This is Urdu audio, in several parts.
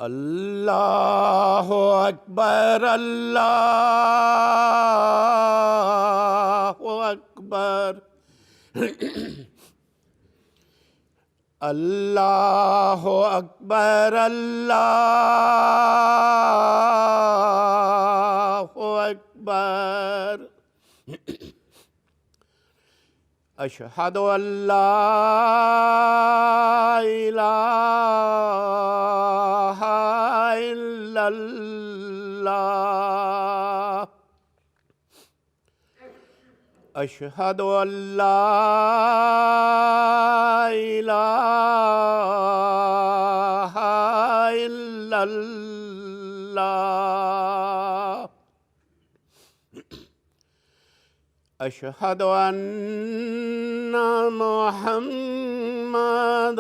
اللہ اکبر اللہ اکبر اللہ اکبر اللہ اکبر اشہد ان لا الہ الا اللہ اشہد ان لا الہ الا اللہ اشہد ان محمد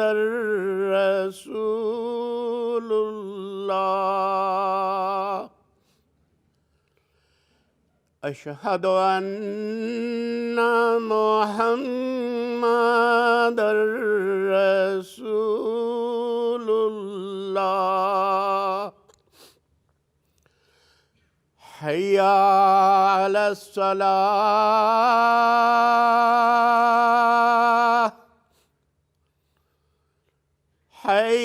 رسول اللہ اشہد ان محمد رسول اللہ حی علی الصلاة حی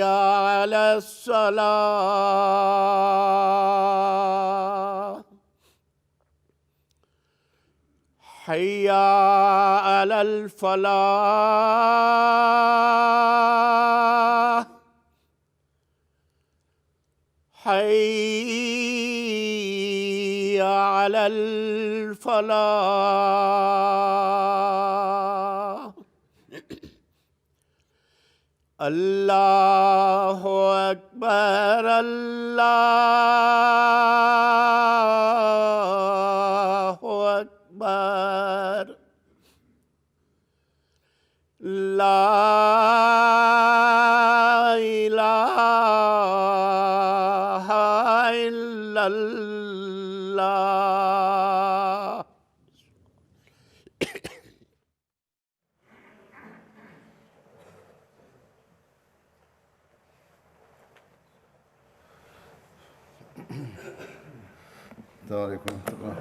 علی الصلاة حی علی الفلاح حی علی الفلاح اللہ اکبر اللہ اکبر لا الہ الا اللہ السلام علیکم ورحمۃ اللہ۔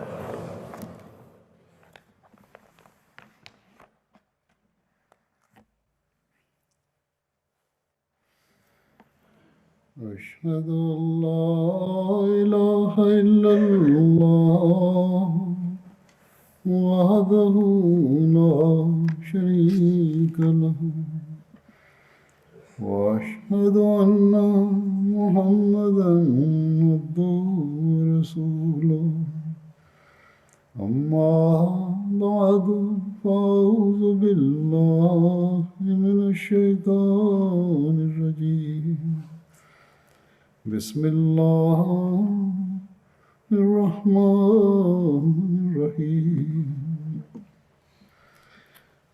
أشهد أن لا إله إلا الله وحده لا شريك له وأشهد أن محمدا عبده ورسوله أما بعد فأعوذ بالله من الشيطان الرجيم بسم الله الرحمن الرحيم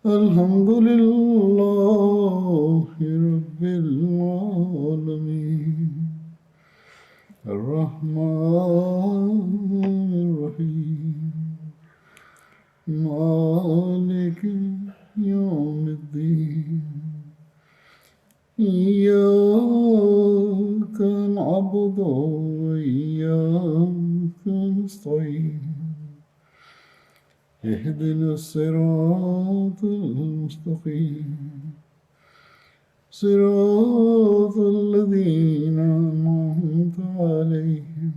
الحمد لله رب العالمين الرحمن الرحيم مالك يوم الدين إياك نعبد وإياك نستعين اهدنا الصراط المستقيم صراط الذين أنعمت عليهم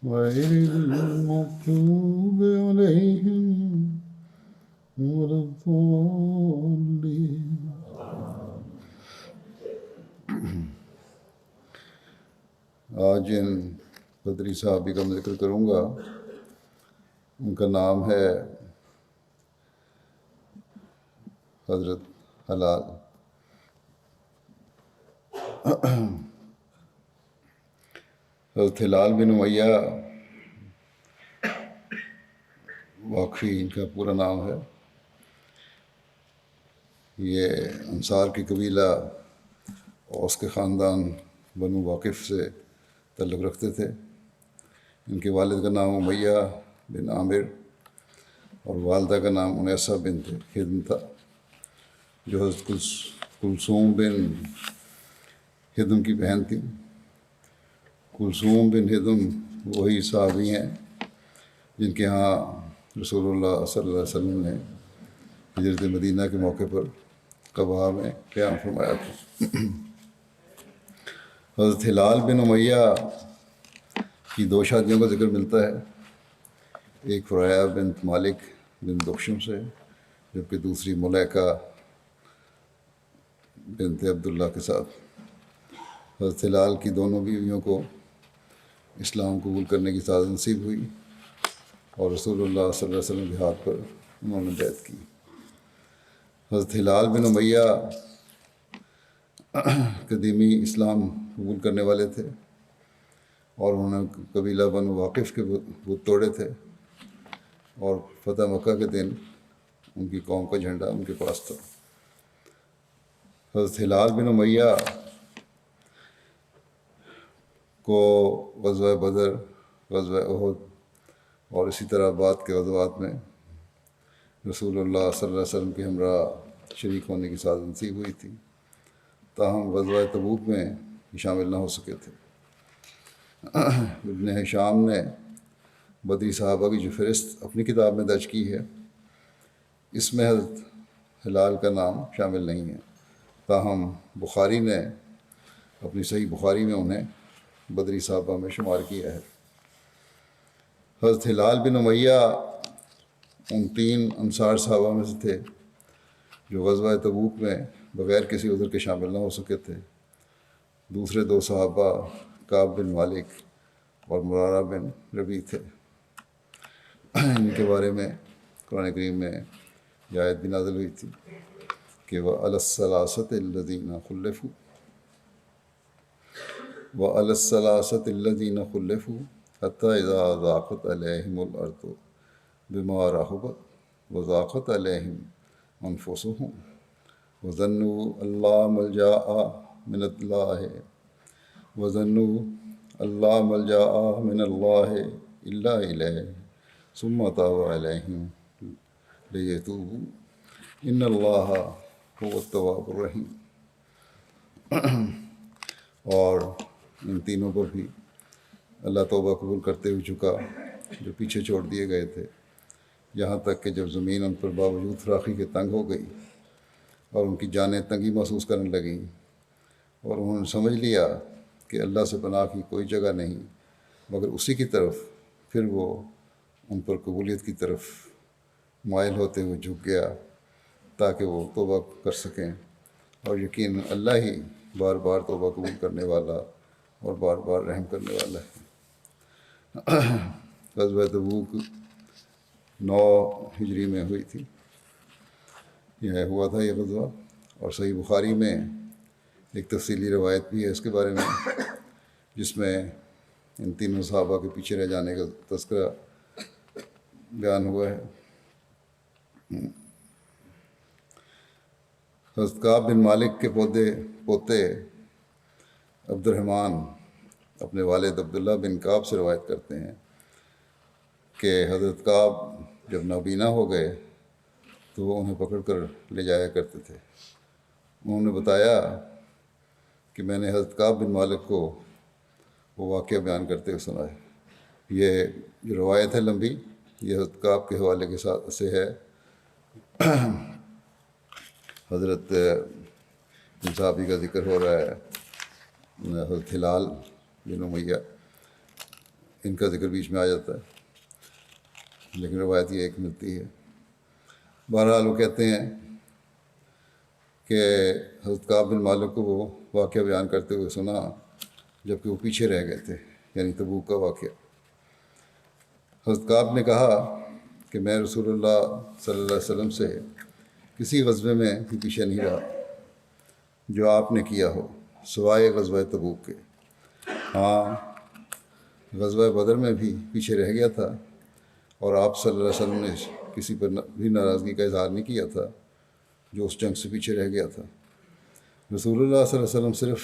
غير المغضوب عليهم ولا الضالين۔ آج جن قدری صحابی کا میں ذکر کروں گا ان کا نام ہے حضرت ہلال۔ حضرت ہلال بن امیہ واقعی ان کا پورا نام ہے۔ یہ انصار کی قبیلہ اوس کے خاندان بنو واقف سے تعلق رکھتے تھے۔ ان کے والد کا نام امیہ بن عامر اور والدہ کا نام انیسہ بنت ہند تھا، جو حضرت کلثوم بن ہدم کی بہن تھی۔ کلثوم بن ہدم وہی صحابی ہیں جن کے ہاں رسول اللہ صلی اللہ علیہ وسلم نے ہجرت مدینہ کے موقع پر قباء میں قیام فرمایا تھا۔ حضرت ہلال بن امیہ کی دو شادیوں کا ذکر ملتا ہے، ایک فریہ بنت مالک بن دخشم سے، جبکہ دوسری ملیکہ بنت عبداللہ کے ساتھ۔ حضرت ہلال کی دونوں بیویوں کو اسلام قبول کرنے کی سعادت نصیب ہوئی اور رسول اللہ صلی اللہ علیہ وسلم کے ہاتھ پر انہوں نے بیعت کی۔ حضرت ہلال بن امیہ قدیمی اسلام قبول کرنے والے تھے اور انہوں نے قبیلہ بنو واقف کے بت توڑے تھے، اور فتح مکہ کے دن ان کی قوم کا جھنڈا ان کے پاس تھا۔ حضرت ہلال بن امیہ کو غزوہ بدر، غزوہ احد اور اسی طرح بعد کے غزوات میں رسول اللہ صلی اللہ علیہ وسلم کے ہمراہ شریک ہونے کی سعادت نصیب ہوئی تھی، تاہم غزوہ تبوک میں شامل نہ ہو سکے تھے۔ ابن ہشام نے بدری صحابہ کی جو فہرست اپنی کتاب میں درج کی ہے، اس میں حضرت ہلال کا نام شامل نہیں ہے، تاہم بخاری نے اپنی صحیح بخاری میں انہیں بدری صحابہ میں شمار کیا ہے۔ حضرت ہلال بن امیہ ان 3 انصار صحابہ میں سے تھے جو غزوہ تبوک میں بغیر کسی عذر کے شامل نہ ہو سکے تھے۔ دوسرے 2 صحابہ کعب بن مالک اور مرارہ بن ربیع تھے۔ ان کے بارے میں قرآن کریم میں یہ آیت بھی نازل ہوئی تھی کہ وَعَلَى الثَّلَاثَةِ الَّذِينَ خُلِّفُوا وَعَلَى الثَّلَاثَةِ الَّذِينَ خُلِّفُوا حَتَّى إِذَا ضَاقَتْ عَلَيْهِمُ الْأَرْضُ بِمَا رَحُبَتْ وَضَاقَتْ عَلَيْهِمْ أَنفُسُهُمْ وَظَنُّوا أَن لَّا مَلْجَأَ مِنَ اللَّهِ وَظَنُّوا أَن لَّا مَلْجَأَ مِنَ اللَّهِ إِلَّا إِلَيْهِ ثُمَّ تَابَ عَلَيْهِمْ لِيَتُوبُوا إِنَّ اللَّهَ هُوَ التَّوَّابُ الرَّحِيمُ۔ اور ان تینوں پر بھی اللہ توبہ قبول کرتے ہوئے جھکا جو پیچھے چھوڑ دیے گئے تھے، یہاں تک کہ جب زمین ان پر باوجود فراخی کے تنگ ہو گئی اور ان کی جانیں تنگی محسوس کرنے لگیں، اور انہوں نے سمجھ لیا کہ اللہ سے پناہ کی کوئی جگہ نہیں مگر اسی کی طرف، پھر وہ ان پر قبولیت کی طرف مائل ہوتے ہوئے جھک گیا تاکہ وہ توبہ کر سکیں، اور یقین اللہ ہی بار بار توبہ قبول کرنے والا اور بار بار رحم کرنے والا ہے۔ غزوہ تبوک 9 ہجری میں ہوئی تھی، یہ ہوا تھا یہ غزوہ، اور صحیح بخاری میں ایک تفصیلی روایت بھی ہے اس کے بارے میں، جس میں ان تینوں صحابہ کے پیچھے رہ جانے کا تذکرہ بیان ہوا ہے۔ حضرت کعب بن مالک کے پوتے عبد الرحمن اپنے والد عبداللہ بن کعب سے روایت کرتے ہیں کہ حضرت کعب جب نابینا ہو گئے تو وہ انہیں پکڑ کر لے جایا کرتے تھے۔ انہوں نے بتایا کہ میں نے حضرت کعب بن مالک کو وہ واقعہ بیان کرتے ہوئے سنا ہے۔ یہ جو روایت ہے لمبی، یہ حضرت کعب کے حوالے کے ساتھ سے ہے۔ حضرت جن صحابی کا ذکر ہو رہا ہے، حضرت ہلال بن امیہ، ان کا ذکر بیچ میں آ جاتا ہے، لیکن روایت یہ ایک ملتی ہے۔ بہرحال وہ کہتے ہیں کہ حضرت کعب بن مالک کو وہ واقعہ بیان کرتے ہوئے سنا جبکہ وہ پیچھے رہ گئے تھے، یعنی تبوک کا واقعہ۔ حضرت کعب نے کہا کہ میں رسول اللہ صلی اللہ علیہ وسلم سے کسی غزوے میں بھی پیچھے نہیں رہا جو آپ نے کیا ہو سوائے غزوہ تبوک کے۔ ہاں، غزوہ بدر میں بھی پیچھے رہ گیا تھا، اور آپ صلی اللہ علیہ وسلم نے کسی پر بھی ناراضگی کا اظہار نہیں کیا تھا جو اس جنگ سے پیچھے رہ گیا تھا۔ رسول اللہ صلی اللہ علیہ وسلم صرف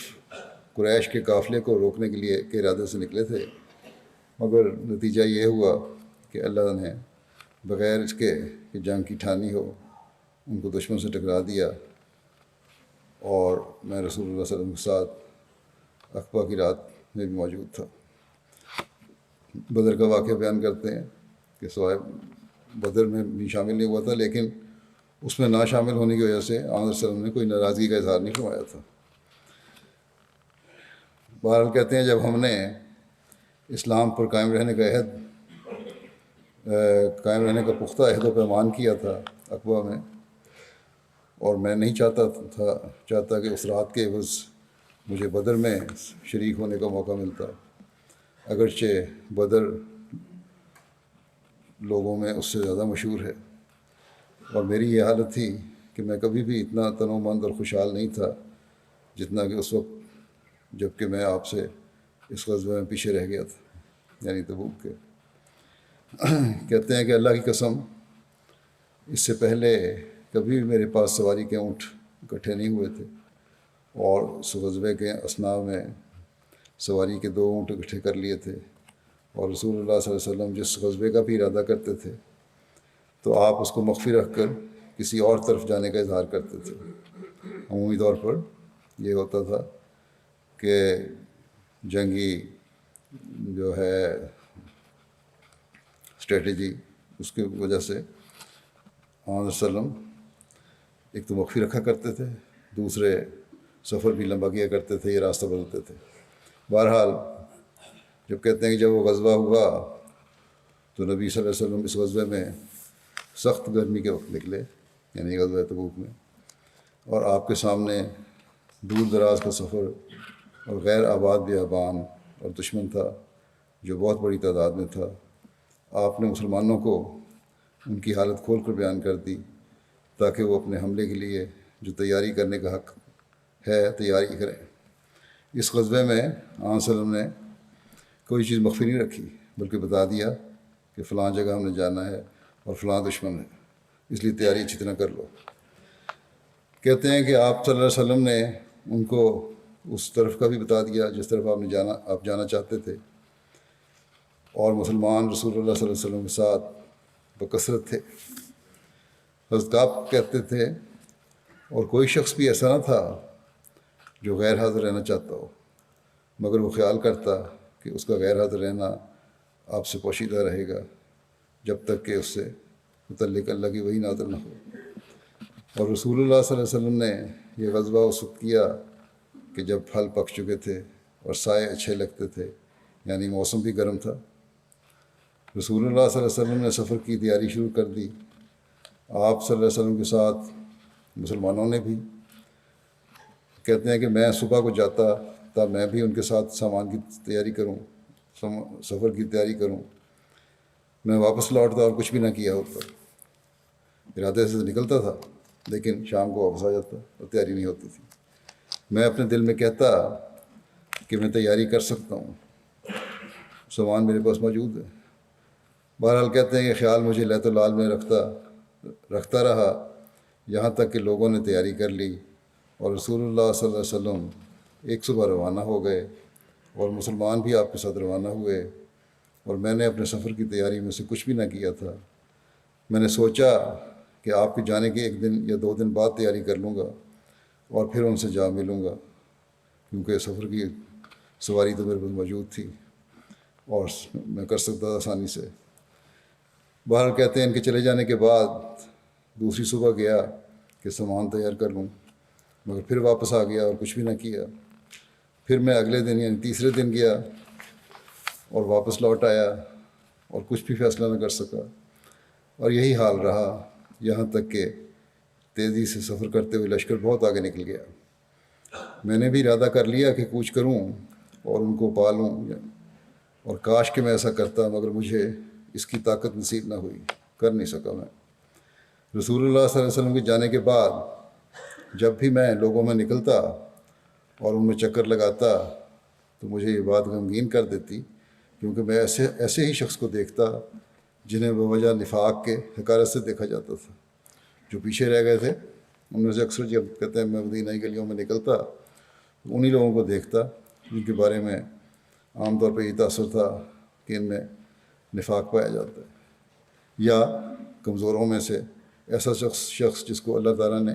قریش کے قافلے کو روکنے کے لیے کے ارادے سے نکلے تھے، مگر نتیجہ یہ ہوا کہ اللہ نے بغیر اس کے کہ جنگ کی ٹھانی ہو ان کو دشمن سے ٹکرا دیا، اور میں رسول اللہ صلی اللہ علیہ وسلم کے ساتھ عقبہ کی رات میں بھی موجود تھا۔ بدر کا واقعہ بیان کرتے ہیں کہ سوائے بدر میں بھی شامل نہیں ہوا تھا، لیکن اس میں نہ شامل ہونے کی وجہ سے آن صلی اللہ علیہ وسلم نے کوئی ناراضگی کا اظہار نہیں فرمایا تھا۔ بہرحال کہتے ہیں جب ہم نے اسلام پر قائم رہنے کا پختہ عہد و پیمان کیا تھا عقبہ میں، اور میں نہیں چاہتا کہ اس رات کے عوض مجھے بدر میں شریک ہونے کا موقع ملتا، اگرچہ بدر لوگوں میں اس سے زیادہ مشہور ہے، اور میری یہ حالت تھی کہ میں کبھی بھی اتنا تنومند اور خوشحال نہیں تھا جتنا کہ اس وقت جب کہ میں آپ سے اس غزوے میں پیچھے رہ گیا تھا، یعنی تبوک کے۔ کہتے ہیں کہ اللہ کی قسم اس سے پہلے کبھی بھی میرے پاس سواری کے اونٹ اکٹھے نہیں ہوئے تھے، اور اس غزوے کے اثناء میں سواری کے 2 اونٹ اکٹھے کر لیے تھے، اور رسول اللہ صلی اللہ علیہ وسلم جس غزوے کا بھی ارادہ کرتے تھے تو آپ اس کو مخفی رکھ کر کسی اور طرف جانے کا اظہار کرتے تھے۔ عمومی طور پر یہ ہوتا تھا کہ جنگی جو ہے اسٹریٹجی، اس کی وجہ سے آن وسلم ایک تو مخفی رکھا کرتے تھے، دوسرے سفر بھی لمبا کیا کرتے تھے، یہ راستہ بدلتے تھے۔ بہرحال جب کہتے ہیں کہ جب وہ غزوہ ہوا تو نبی صلی اللہ علیہ وسلم اس غزوے میں سخت گرمی کے وقت نکلے، یعنی غزوہ تبوک میں، اور آپ کے سامنے دور دراز کا سفر اور غیر آباد بیابان اور دشمن تھا جو بہت بڑی تعداد میں تھا۔ آپ نے مسلمانوں کو ان کی حالت کھول کر بیان کر دی تاکہ وہ اپنے حملے کے لیے جو تیاری کرنے کا حق ہے تیاری کریں۔ اس غزوے میں آن صلی اللہ علیہ وسلم نے کوئی چیز مخفی نہیں رکھی، بلکہ بتا دیا کہ فلاں جگہ ہم نے جانا ہے اور فلاں دشمن ہے، اس لیے تیاری اچھی طرح کر لو۔ کہتے ہیں کہ آپ صلی اللہ علیہ وسلم نے ان کو اس طرف کا بھی بتا دیا جس طرف آپ جانا چاہتے تھے، اور مسلمان رسول اللہ صلی اللہ علیہ وسلم کے ساتھ بکثرت تھے۔ حضرت کعب کہتے تھے اور کوئی شخص بھی ایسا نہ تھا جو غیر حاضر رہنا چاہتا ہو، مگر وہ خیال کرتا کہ اس کا غیر حاضر رہنا آپ سے پوشیدہ رہے گا جب تک کہ اس سے متعلق اللہ کی وحی نازل نہ ہو۔ اور رسول اللہ صلی اللہ علیہ وسلم نے یہ غزوہ اس وقت کیا کہ جب پھل پک چکے تھے اور سائے اچھے لگتے تھے، یعنی موسم بھی گرم تھا۔ رسول اللہ صلی اللہ علیہ وسلم نے سفر کی تیاری شروع کر دی۔ آپ صلی اللہ علیہ وسلم کے ساتھ مسلمانوں نے بھی، کہتے ہیں کہ میں صبح کو جاتا تب میں بھی ان کے ساتھ سامان کی تیاری کروں، سفر کی تیاری کروں۔ میں واپس لوٹتا اور کچھ بھی نہ کیا ہوتا، ارادے سے نکلتا تھا لیکن شام کو واپس آ جاتا اور تیاری نہیں ہوتی تھی۔ میں اپنے دل میں کہتا کہ میں تیاری کر سکتا ہوں، سامان میرے پاس موجود ہے۔ بہرحال کہتے ہیں کہ خیال مجھے لیت و لال میں رکھتا رہا یہاں تک کہ لوگوں نے تیاری کر لی اور رسول اللہ صلی اللہ علیہ وسلم ایک صبح روانہ ہو گئے، اور مسلمان بھی آپ کے ساتھ روانہ ہوئے، اور میں نے اپنے سفر کی تیاری میں سے کچھ بھی نہ کیا تھا۔ میں نے سوچا کہ آپ کے جانے کے 1 دن یا 2 دن بعد تیاری کر لوں گا اور پھر ان سے جا ملوں گا، کیونکہ سفر کی سواری تو میرے پاس موجود تھی اور میں کر سکتا تھا آسانی سے۔ باہر کہتے ہیں ان کے چلے جانے کے بعد دوسری صبح گیا کہ سامان تیار کر لوں، مگر پھر واپس آ گیا اور کچھ بھی نہ کیا۔ پھر میں اگلے دن یعنی تیسرے دن گیا اور واپس لوٹ آیا اور کچھ بھی فیصلہ نہ کر سکا، اور یہی حال رہا یہاں تک کہ تیزی سے سفر کرتے ہوئے لشکر بہت آگے نکل گیا۔ میں نے بھی ارادہ کر لیا کہ کوچ کروں اور ان کو پالوں، اور کاش کہ میں ایسا کرتا، مگر مجھے اس کی طاقت نصیب نہ ہوئی، کر نہیں سکا میں۔ رسول اللہ صلی اللہ علیہ وسلم کے جانے کے بعد جب بھی میں لوگوں میں نکلتا اور ان میں چکر لگاتا تو مجھے یہ بات غمگین کر دیتی، کیونکہ میں ایسے ہی شخص کو دیکھتا جنہیں بوجہ نفاق کے حقارت سے دیکھا جاتا تھا۔ جو پیچھے رہ گئے تھے ان میں سے اکثر جب کہتے ہیں میں مدینہ کی گلیوں میں نکلتا تو انہی لوگوں کو دیکھتا جن کے بارے میں عام طور پہ یہ تاثر تھا کہ ان میں نفاق پایا جاتا ہے، یا کمزوروں میں سے ایسا شخص جس کو اللہ تعالیٰ نے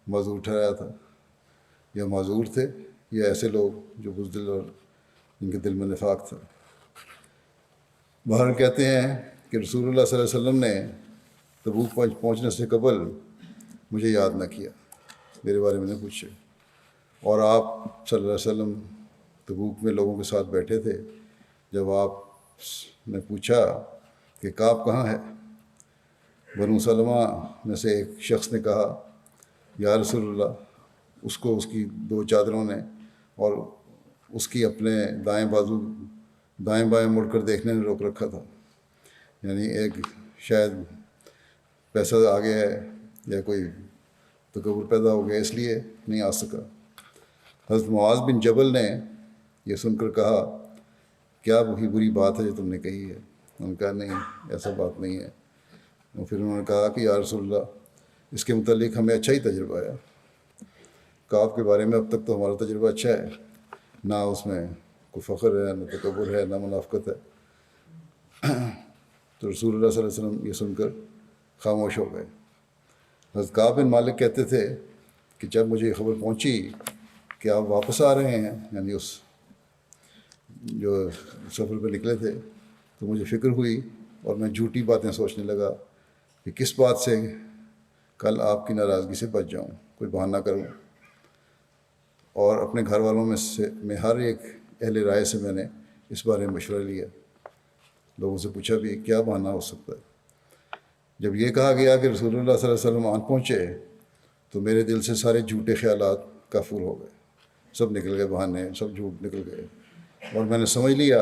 معذور ٹھہرایا تھا۔ یا معذور تھے یا ایسے لوگ جو بزدل اور جن کے دل میں نفاق تھا۔ بہرحال کہتے ہیں کہ رسول اللہ صلی اللہ علیہ وسلم نے تبوک پہنچنے سے قبل مجھے یاد نہ کیا، میرے بارے میں نہ پوچھے، اور آپ صلی اللہ علیہ وسلم تبوک میں لوگوں کے ساتھ بیٹھے تھے۔ جب آپ نے پوچھا کہ کعب کہاں ہے، بنو سلمہ میں سے ایک شخص نے کہا یا رسول اللہ، اس کو اس کی 2 چادروں نے اور اس کی اپنے دائیں بائیں مڑ کر دیکھنے نے روک رکھا تھا، یعنی ایک شاید پیسہ آ گیا ہے یا کوئی تکبر پیدا ہو گیا اس لیے نہیں آ سکا۔ حضرت معاذ بن جبل نے یہ سن کر کہا کیا وہی بری بات ہے جو تم نے کہی ہے؟ انہوں نے کہا نہیں، ایسا بات نہیں ہے۔ اور پھر انہوں نے کہا کہ یا رسول اللہ، اس کے متعلق ہمیں اچھا ہی تجربہ ہے، کعب کے بارے میں اب تک تو ہمارا تجربہ اچھا ہے، نہ اس میں کوئی فخر ہے، نہ تکبر ہے، نہ منافقت ہے۔ تو رسول اللہ صلی اللہ علیہ وسلم یہ سن کر خاموش ہو گئے۔ حضرت کعب بن مالک کہتے تھے کہ جب مجھے یہ خبر پہنچی کہ آپ واپس آ رہے ہیں، یعنی اس جو سفر پہ نکلے تھے، تو مجھے فکر ہوئی اور میں جھوٹی باتیں سوچنے لگا کہ کس بات سے کل آپ کی ناراضگی سے بچ جاؤں، کوئی بہانہ کروں۔ اور اپنے گھر والوں میں ہر ایک اہل رائے سے میں نے اس بارے میں مشورہ لیا، لوگوں سے پوچھا بھی کیا بہانہ ہو سکتا ہے۔ جب یہ کہا گیا کہ رسول اللہ صلی اللہ علیہ وسلم آن پہنچے تو میرے دل سے سارے جھوٹے خیالات کافور ہو گئے، سب نکل گئے، بہانے سب جھوٹ نکل گئے، اور میں نے سمجھ لیا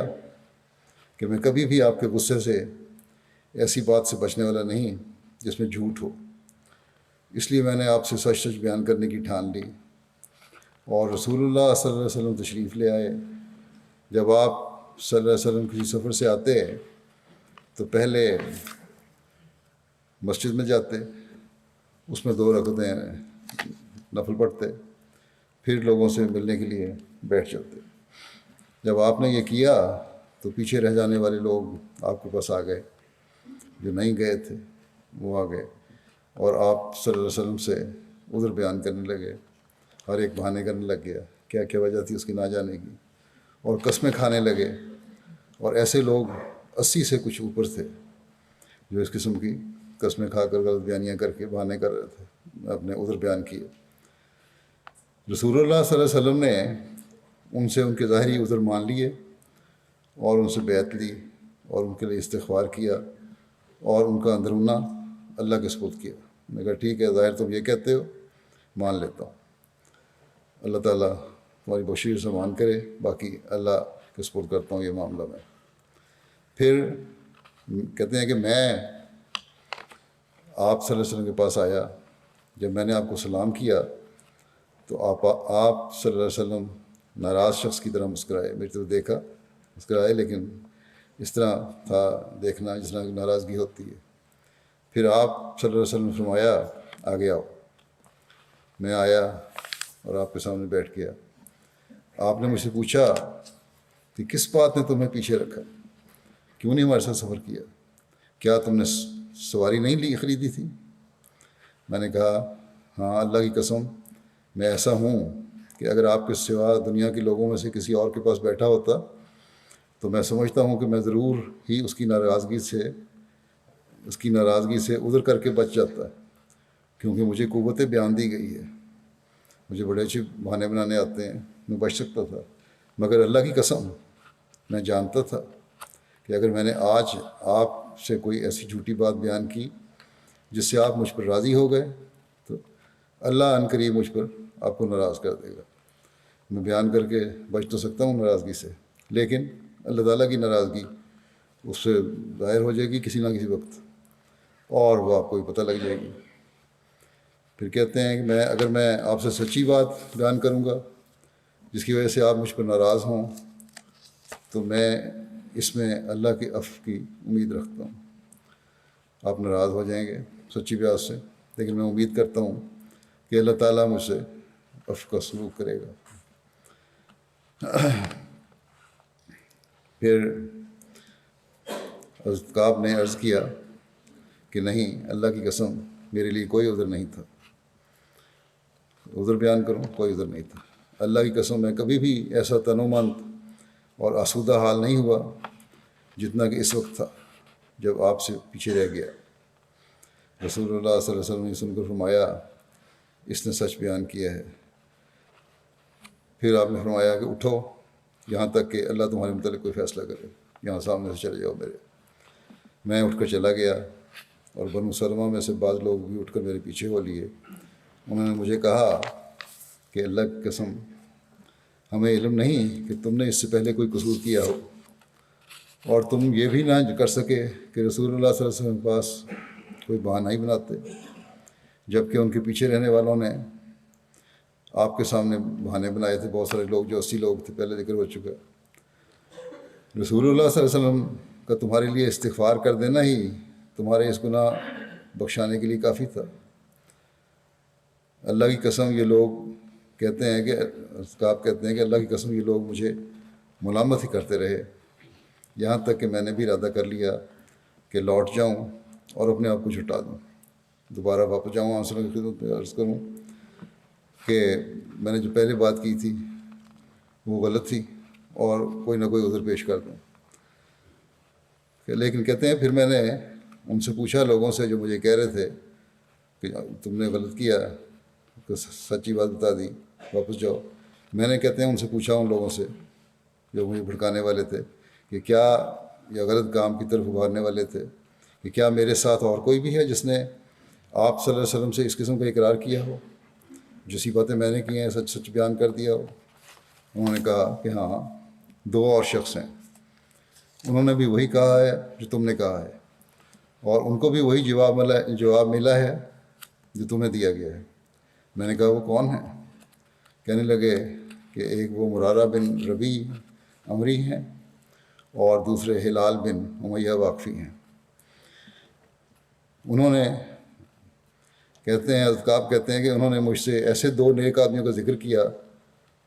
کہ میں کبھی بھی آپ کے غصے سے ایسی بات سے بچنے والا نہیں جس میں جھوٹ ہو۔ اس لیے میں نے آپ سے سچ سچ بیان کرنے کی ٹھان لی، اور رسول اللہ صلی اللہ علیہ وسلم تشریف لے آئے۔ جب آپ صلی اللہ علیہ وسلم کسی سفر سے آتے تو پہلے مسجد میں جاتے، اس میں 2 رکعتیں نفل پڑھتے، پھر لوگوں سے ملنے کے لیے بیٹھ جاتے۔ جب آپ نے یہ کیا تو پیچھے رہ جانے والے لوگ آپ کے پاس آ گئے، جو نہیں گئے تھے وہ آ گئے، اور آپ صلی اللہ علیہ وسلم سے عذر بیان کرنے لگے، ہر ایک بہانے کرنے لگ گیا کیا کیا وجہ تھی اس کی نہ جانے کی، اور قسمیں کھانے لگے۔ اور ایسے لوگ 80 سے کچھ اوپر تھے جو اس قسم کی قسمیں کھا کر غلط بیانیاں کر کے بہانے کر رہے تھے، اپنے عذر بیان کیے۔ رسول اللہ صلی اللہ علیہ وسلم نے ان سے ان کے ظاہری عذر مان لیے اور ان سے بیعت لی اور ان کے لیے استغفار کیا اور ان کا اندرونہ اللہ کے سپرد کیا۔ میں نے کہا ٹھیک ہے، ظاہر تم یہ کہتے ہو، مان لیتا ہوں، اللہ تعالیٰ تمہاری بخشش سے مان کرے، باقی اللہ کے سپرد کرتا ہوں یہ معاملہ میں۔ پھر کہتے ہیں کہ میں آپ صلی اللہ علیہ وسلم کے پاس آیا، جب میں نے آپ کو سلام کیا تو آپ صلی اللہ علیہ وسلم ناراض شخص کی طرح مسکرائے، میری طرف دیکھا، مسکرائے، لیکن اس طرح تھا دیکھنا جس طرح ناراضگی ہوتی ہے۔ پھر آپ صلی اللہ علیہ وسلم نے فرمایا آگے آؤ۔ میں آیا اور آپ کے سامنے بیٹھ گیا۔ آپ نے مجھ سے پوچھا کہ کس بات نے تمہیں پیچھے رکھا، کیوں نہیں ہمارے ساتھ سفر کیا، کیا تم نے سواری نہیں خریدی تھی؟ میں نے کہا ہاں، اللہ کی قسم میں ایسا ہوں کہ اگر آپ کے سوا دنیا کے لوگوں میں سے کسی اور کے پاس بیٹھا ہوتا تو میں سمجھتا ہوں کہ میں ضرور ہی اس کی ناراضگی سے عذر کر کے بچ جاتا، کیونکہ مجھے قوت بیان دی گئی ہے، مجھے بڑے اچھے بہانے بنانے آتے ہیں، میں بچ سکتا تھا۔ مگر اللہ کی قسم میں جانتا تھا کہ اگر میں نے آج آپ سے کوئی ایسی جھوٹی بات بیان کی جس سے آپ مجھ پر راضی ہو گئے تو اللہ ان قریب مجھ پر آپ کو ناراض کر دے گا۔ میں بیان کر کے بچ تو سکتا ہوں ناراضگی سے، لیکن اللہ تعالیٰ کی ناراضگی اس سے ظاہر ہو جائے گی کسی نہ کسی وقت، اور وہ آپ کو بھی پتہ لگ جائے گی۔ پھر کہتے ہیں کہ اگر میں آپ سے سچی بات بیان کروں گا جس کی وجہ سے آپ مجھ پر ناراض ہوں تو میں اس میں اللہ کے عفو کی امید رکھتا ہوں۔ آپ ناراض ہو جائیں گے سچی بات سے، لیکن میں امید کرتا ہوں کہ اللہ تعالیٰ مجھ سے عفو کا سلوک کرے گا۔ پھر حضرت کعب نے عرض کیا کہ نہیں، اللہ کی قسم میرے لیے کوئی عذر نہیں تھا۔ عذر بیان کروں، کوئی عذر نہیں تھا۔ اللہ کی قسم میں کبھی بھی ایسا تنومند اور آسودہ حال نہیں ہوا جتنا کہ اس وقت تھا جب آپ سے پیچھے رہ گیا۔ رسول اللہ صلی اللہ علیہ وسلم نے سن کر فرمایا اس نے سچ بیان کیا ہے۔ پھر آپ نے فرمایا کہ اٹھو یہاں تک کہ اللہ تمہارے متعلق کوئی فیصلہ کرے، یہاں سامنے سے چلے جاؤ میرے۔ میں اٹھ کر چلا گیا اور بنو سلمہ میں سے بعض لوگ بھی اٹھ کر میرے پیچھے ہو لیے۔ انہوں نے مجھے کہا کہ اللہ کی قسم ہمیں علم نہیں کہ تم نے اس سے پہلے کوئی قصور کیا ہو، اور تم یہ بھی نہ کر سکے کہ رسول اللہ صلی اللہ علیہ وسلم کے پاس کوئی بہانہ ہی بناتے، جبکہ ان کے پیچھے رہنے والوں نے آپ کے سامنے بہانے بنائے تھے، بہت سارے لوگ جو 80 لوگ تھے، پہلے ذکر ہو چکا۔ رسول اللہ صلی اللہ علیہ وسلم کا تمہارے لیے استغفار کر دینا ہی تمہارے اس گناہ بخشانے کے لیے کافی تھا۔ اللہ کی قسم یہ لوگ کہتے ہیں کہ آپ کہتے ہیں کہ اللہ کی قسم یہ لوگ مجھے ملامت ہی کرتے رہے، یہاں تک کہ میں نے بھی ارادہ کر لیا کہ لوٹ جاؤں اور اپنے آپ کو چھٹا دوں، دوبارہ واپس جاؤں آپ کی خدمت میں عرض کروں کہ میں نے جو پہلے بات کی تھی وہ غلط تھی اور کوئی نہ کوئی عذر پیش کر دوں۔ لیکن کہتے ہیں پھر میں نے ان سے پوچھا لوگوں سے جو مجھے کہہ رہے تھے کہ تم نے غلط کیا، تو سچی بات بتا دی، واپس جاؤ۔ میں نے کہتے ہیں ان سے پوچھا ان لوگوں سے جو مجھے بھڑکانے والے تھے کہ کیا، یا غلط کام کی طرف ابھارنے والے تھے، کہ کیا میرے ساتھ اور کوئی بھی ہے جس نے آپ صلی اللہ علیہ وسلم سے اس قسم کا اقرار کیا ہو، جیسی باتیں میں نے کی ہیں سچ سچ بیان کر دیا ہو؟ انہوں نے کہا کہ ہاں 2 اور شخص ہیں، انہوں نے بھی وہی کہا ہے جو تم نے کہا ہے، اور ان کو بھی وہی جواب ملا ہے جو تمہیں دیا گیا ہے۔ میں نے کہا وہ کون ہیں؟ کہنے لگے کہ ایک وہ مرارہ بن ربی عمری ہیں اور دوسرے ہلال بن امیہ واقفی ہیں۔ انہوں نے کہتے ہیں، اذکاب کہتے ہیں کہ انہوں نے مجھ سے ایسے 2 نیک آدمیوں کا ذکر کیا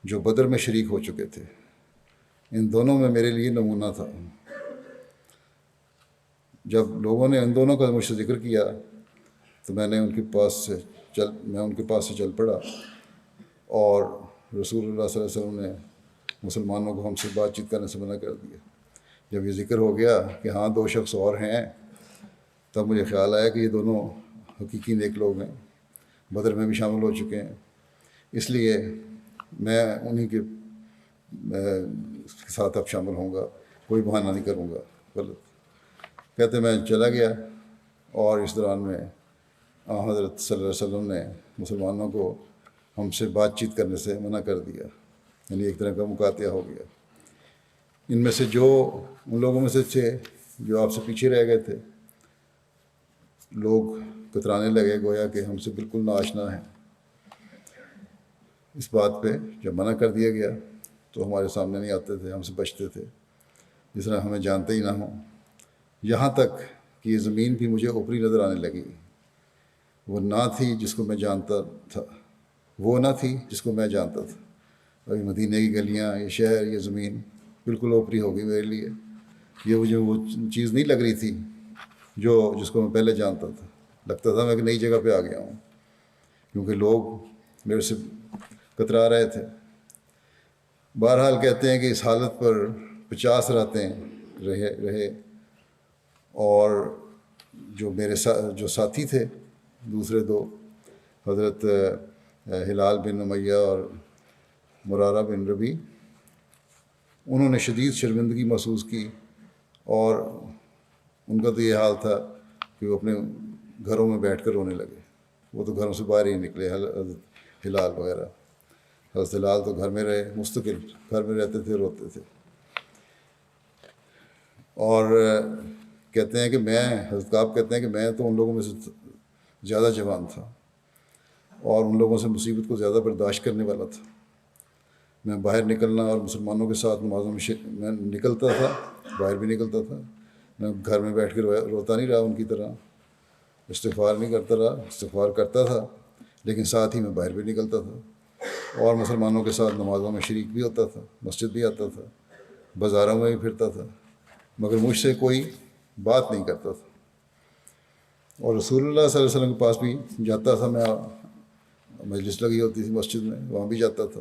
جو بدر میں شریک ہو چکے تھے، ان دونوں میں میرے لیے نمونہ تھا۔ جب لوگوں نے ان دونوں کا مجھ سے ذکر کیا تو میں ان کے پاس سے چل پڑا، اور رسول اللہ صلی اللہ علیہ وسلم نے مسلمانوں کو ہم سے بات چیت کرنے سے منع کر دیا۔ جب یہ ذکر ہو گیا کہ ہاں 2 شخص اور ہیں، تب مجھے خیال آیا کہ یہ دونوں حقیقی نیک لوگ ہیں، بدر میں بھی شامل ہو چکے ہیں، اس لیے میں انہی کے ساتھ اب شامل ہوں گا، کوئی بہانہ نہیں کروں گا غلط۔ کہتے میں چلا گیا، اور اس دوران میں حضرت صلی اللہ علیہ وسلم نے مسلمانوں کو ہم سے بات چیت کرنے سے منع کر دیا، یعنی ایک طرح کا مقاطعہ ہو گیا۔ ان میں سے جو ان لوگوں میں سے تھے جو آپ سے پیچھے رہ گئے تھے، لوگ کترانے لگے گویا کہ ہم سے بالکل ناآشنا ہیں۔ اس بات پہ جب منع کر دیا گیا تو ہمارے سامنے نہیں آتے تھے، ہم سے بچتے تھے، جس طرح ہمیں جانتے ہی نہ ہوں، یہاں تک کہ یہ زمین بھی مجھے اوپری نظر آنے لگی۔ وہ نہ تھی جس کو میں جانتا تھا، وہ نہ تھی جس کو میں جانتا تھا۔ ابھی مدینے کی گلیاں، یہ شہر، یہ زمین بالکل اوپری ہو گئی میرے لیے۔ یہ مجھے وہ چیز نہیں لگ رہی تھی جس کو میں پہلے جانتا تھا۔ لگتا تھا میں ایک نئی جگہ پہ آ گیا ہوں، کیونکہ لوگ میرے سے کترا رہے تھے۔ بہرحال کہتے ہیں کہ اس حالت پر 50 راتیں رہے، اور جو ساتھی تھے دوسرے 2، حضرت ہلال بن امیہ اور مرارہ بن ربی، انہوں نے شدید شرمندگی محسوس کی، اور ان کا تو یہ حال تھا کہ وہ اپنے گھروں میں بیٹھ کر رونے لگے۔ وہ تو گھروں سے باہر ہی نکلے، حضرت ہلال وغیرہ۔ حضرت ہلال تو گھر میں رہے، مستقل گھر میں رہتے تھے، روتے تھے۔ اور کہتے ہیں کہ حضرت کعب کہتے ہیں کہ میں تو ان لوگوں میں سے زیادہ جوان تھا، اور ان لوگوں سے مصیبت کو زیادہ برداشت کرنے والا تھا۔ میں باہر نکلنا اور مسلمانوں کے ساتھ نمازوں میں نکلتا تھا، باہر بھی نکلتا تھا۔ میں گھر میں بیٹھ کے روتا نہیں رہا ان کی طرح، استغفار نہیں کرتا رہا، استغفار کرتا تھا، لیکن ساتھ ہی میں باہر بھی نکلتا تھا، اور مسلمانوں کے ساتھ نمازوں میں شریک بھی ہوتا تھا، مسجد بھی آتا تھا، بازاروں میں بھی پھرتا تھا، مگر مجھ سے کوئی بات نہیں کرتا تھا۔ اور رسول اللہ صلی اللہ علیہ وسلم کے پاس بھی جاتا تھا میں، مجلس لگی ہوتی تھی مسجد میں، وہاں بھی جاتا تھا،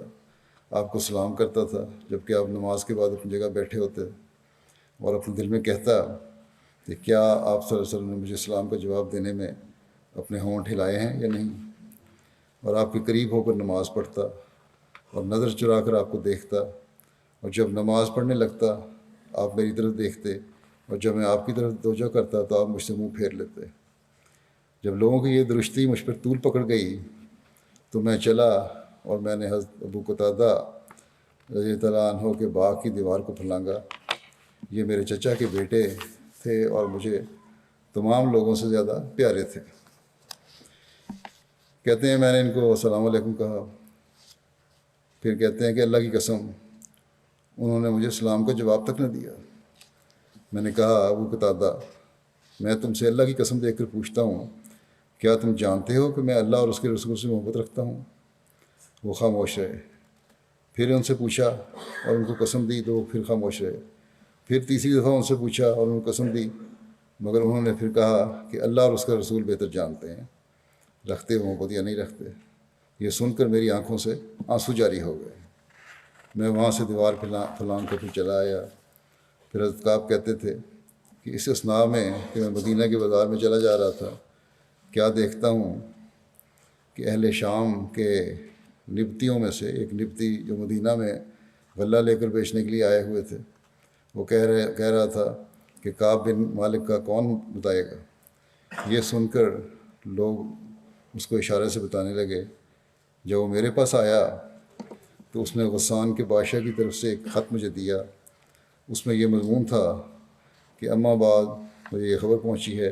آپ کو سلام کرتا تھا جب کہ آپ نماز کے بعد اپنی جگہ بیٹھے ہوتے، اور اپنے دل میں کہتا کہ کیا آپ صلی اللہ علیہ وسلم نے مجھے سلام کا جواب دینے میں اپنے ہونٹ ہلائے ہیں یا نہیں، اور آپ کے قریب ہو کر نماز پڑھتا اور نظر چرا کر آپ کو دیکھتا، اور جب نماز پڑھنے لگتا آپ میری طرف دیکھتے، اور جب میں آپ کی طرف توجہ کرتا تو آپ مجھ سے منہ پھیر لیتے۔ جب لوگوں کی یہ درشتی مجھ پر طول پکڑ گئی تو میں چلا اور میں نے حضرت ابو قتادہ رضی اللہ عنہ کے باغ کی دیوار کو پھلانگا۔ یہ میرے چچا کے بیٹے تھے اور مجھے تمام لوگوں سے زیادہ پیارے تھے۔ کہتے ہیں میں نے ان کو السلام علیکم کہا، پھر کہتے ہیں کہ اللہ کی قسم انہوں نے مجھے سلام کا جواب تک نہ دیا۔ میں نے کہا ابو قتادہ، میں تم سے اللہ کی قسم دے کر پوچھتا ہوں، کیا تم جانتے ہو کہ میں اللہ اور اس کے رسول سے محبت رکھتا ہوں؟ وہ خاموش رہے۔ پھر ان سے پوچھا اور ان کو قسم دی تو وہ پھر خاموش رہے۔ پھر تیسری دفعہ ان سے پوچھا اور ان کو قسم دی، مگر انہوں نے پھر کہا کہ اللہ اور اس کا رسول بہتر جانتے ہیں، رکھتے وہ محبت یا نہیں رکھتے۔ یہ سن کر میری آنکھوں سے آنسو جاری ہو گئے۔ میں وہاں سے دیوار پھلانگ کر پھر چلا آیا۔ پھر حضرت کعب کہتے تھے کہ اس اثناء میں کہ میں مدینہ کے بازار میں چلا جا رہا تھا، کیا دیکھتا ہوں کہ اہل شام کے نبتیوں میں سے ایک نبتی جو مدینہ میں غلہ لے کر بیچنے کے لیے آئے ہوئے تھے، وہ کہہ رہا تھا کہ کعب بن مالک کا کون بتائے گا؟ یہ سن کر لوگ اس کو اشارے سے بتانے لگے۔ جب وہ میرے پاس آیا تو اس نے غسان کے بادشاہ کی طرف سے ایک خط مجھے دیا۔ اس میں یہ مضمون تھا کہ اما بعد مجھے یہ خبر پہنچی ہے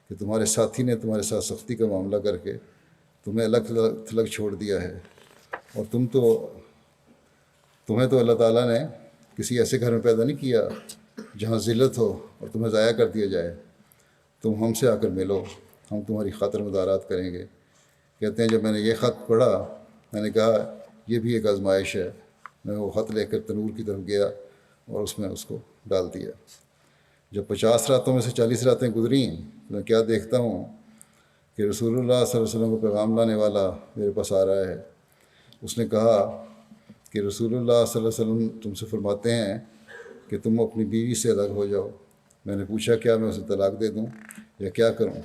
کہ تمہارے ساتھی نے تمہارے ساتھ سختی کا معاملہ کر کے تمہیں الگ تھلگ چھوڑ دیا ہے، اور تمہیں تو اللہ تعالیٰ نے کسی ایسے گھر میں پیدا نہیں کیا جہاں ذلت ہو اور تمہیں ضائع کر دیا جائے۔ تم ہم سے آ کر ملو، ہم تمہاری خاطر مدارات کریں گے۔ کہتے ہیں جب میں نے یہ خط پڑھا میں نے کہا یہ بھی ایک آزمائش ہے۔ میں وہ خط لے کر تنور کی طرف گیا اور اس میں اس کو ڈال دیا۔ جب 50 راتوں میں سے 40 راتیں گزریں میں کیا دیکھتا ہوں کہ رسول اللہ صلی اللہ علیہ وسلم کو پیغام لانے والا میرے پاس آ رہا ہے۔ اس نے کہا کہ رسول اللہ صلی اللہ علیہ وسلم تم سے فرماتے ہیں کہ تم اپنی بیوی سے الگ ہو جاؤ۔ میں نے پوچھا کیا میں اسے طلاق دے دوں یا کیا کروں؟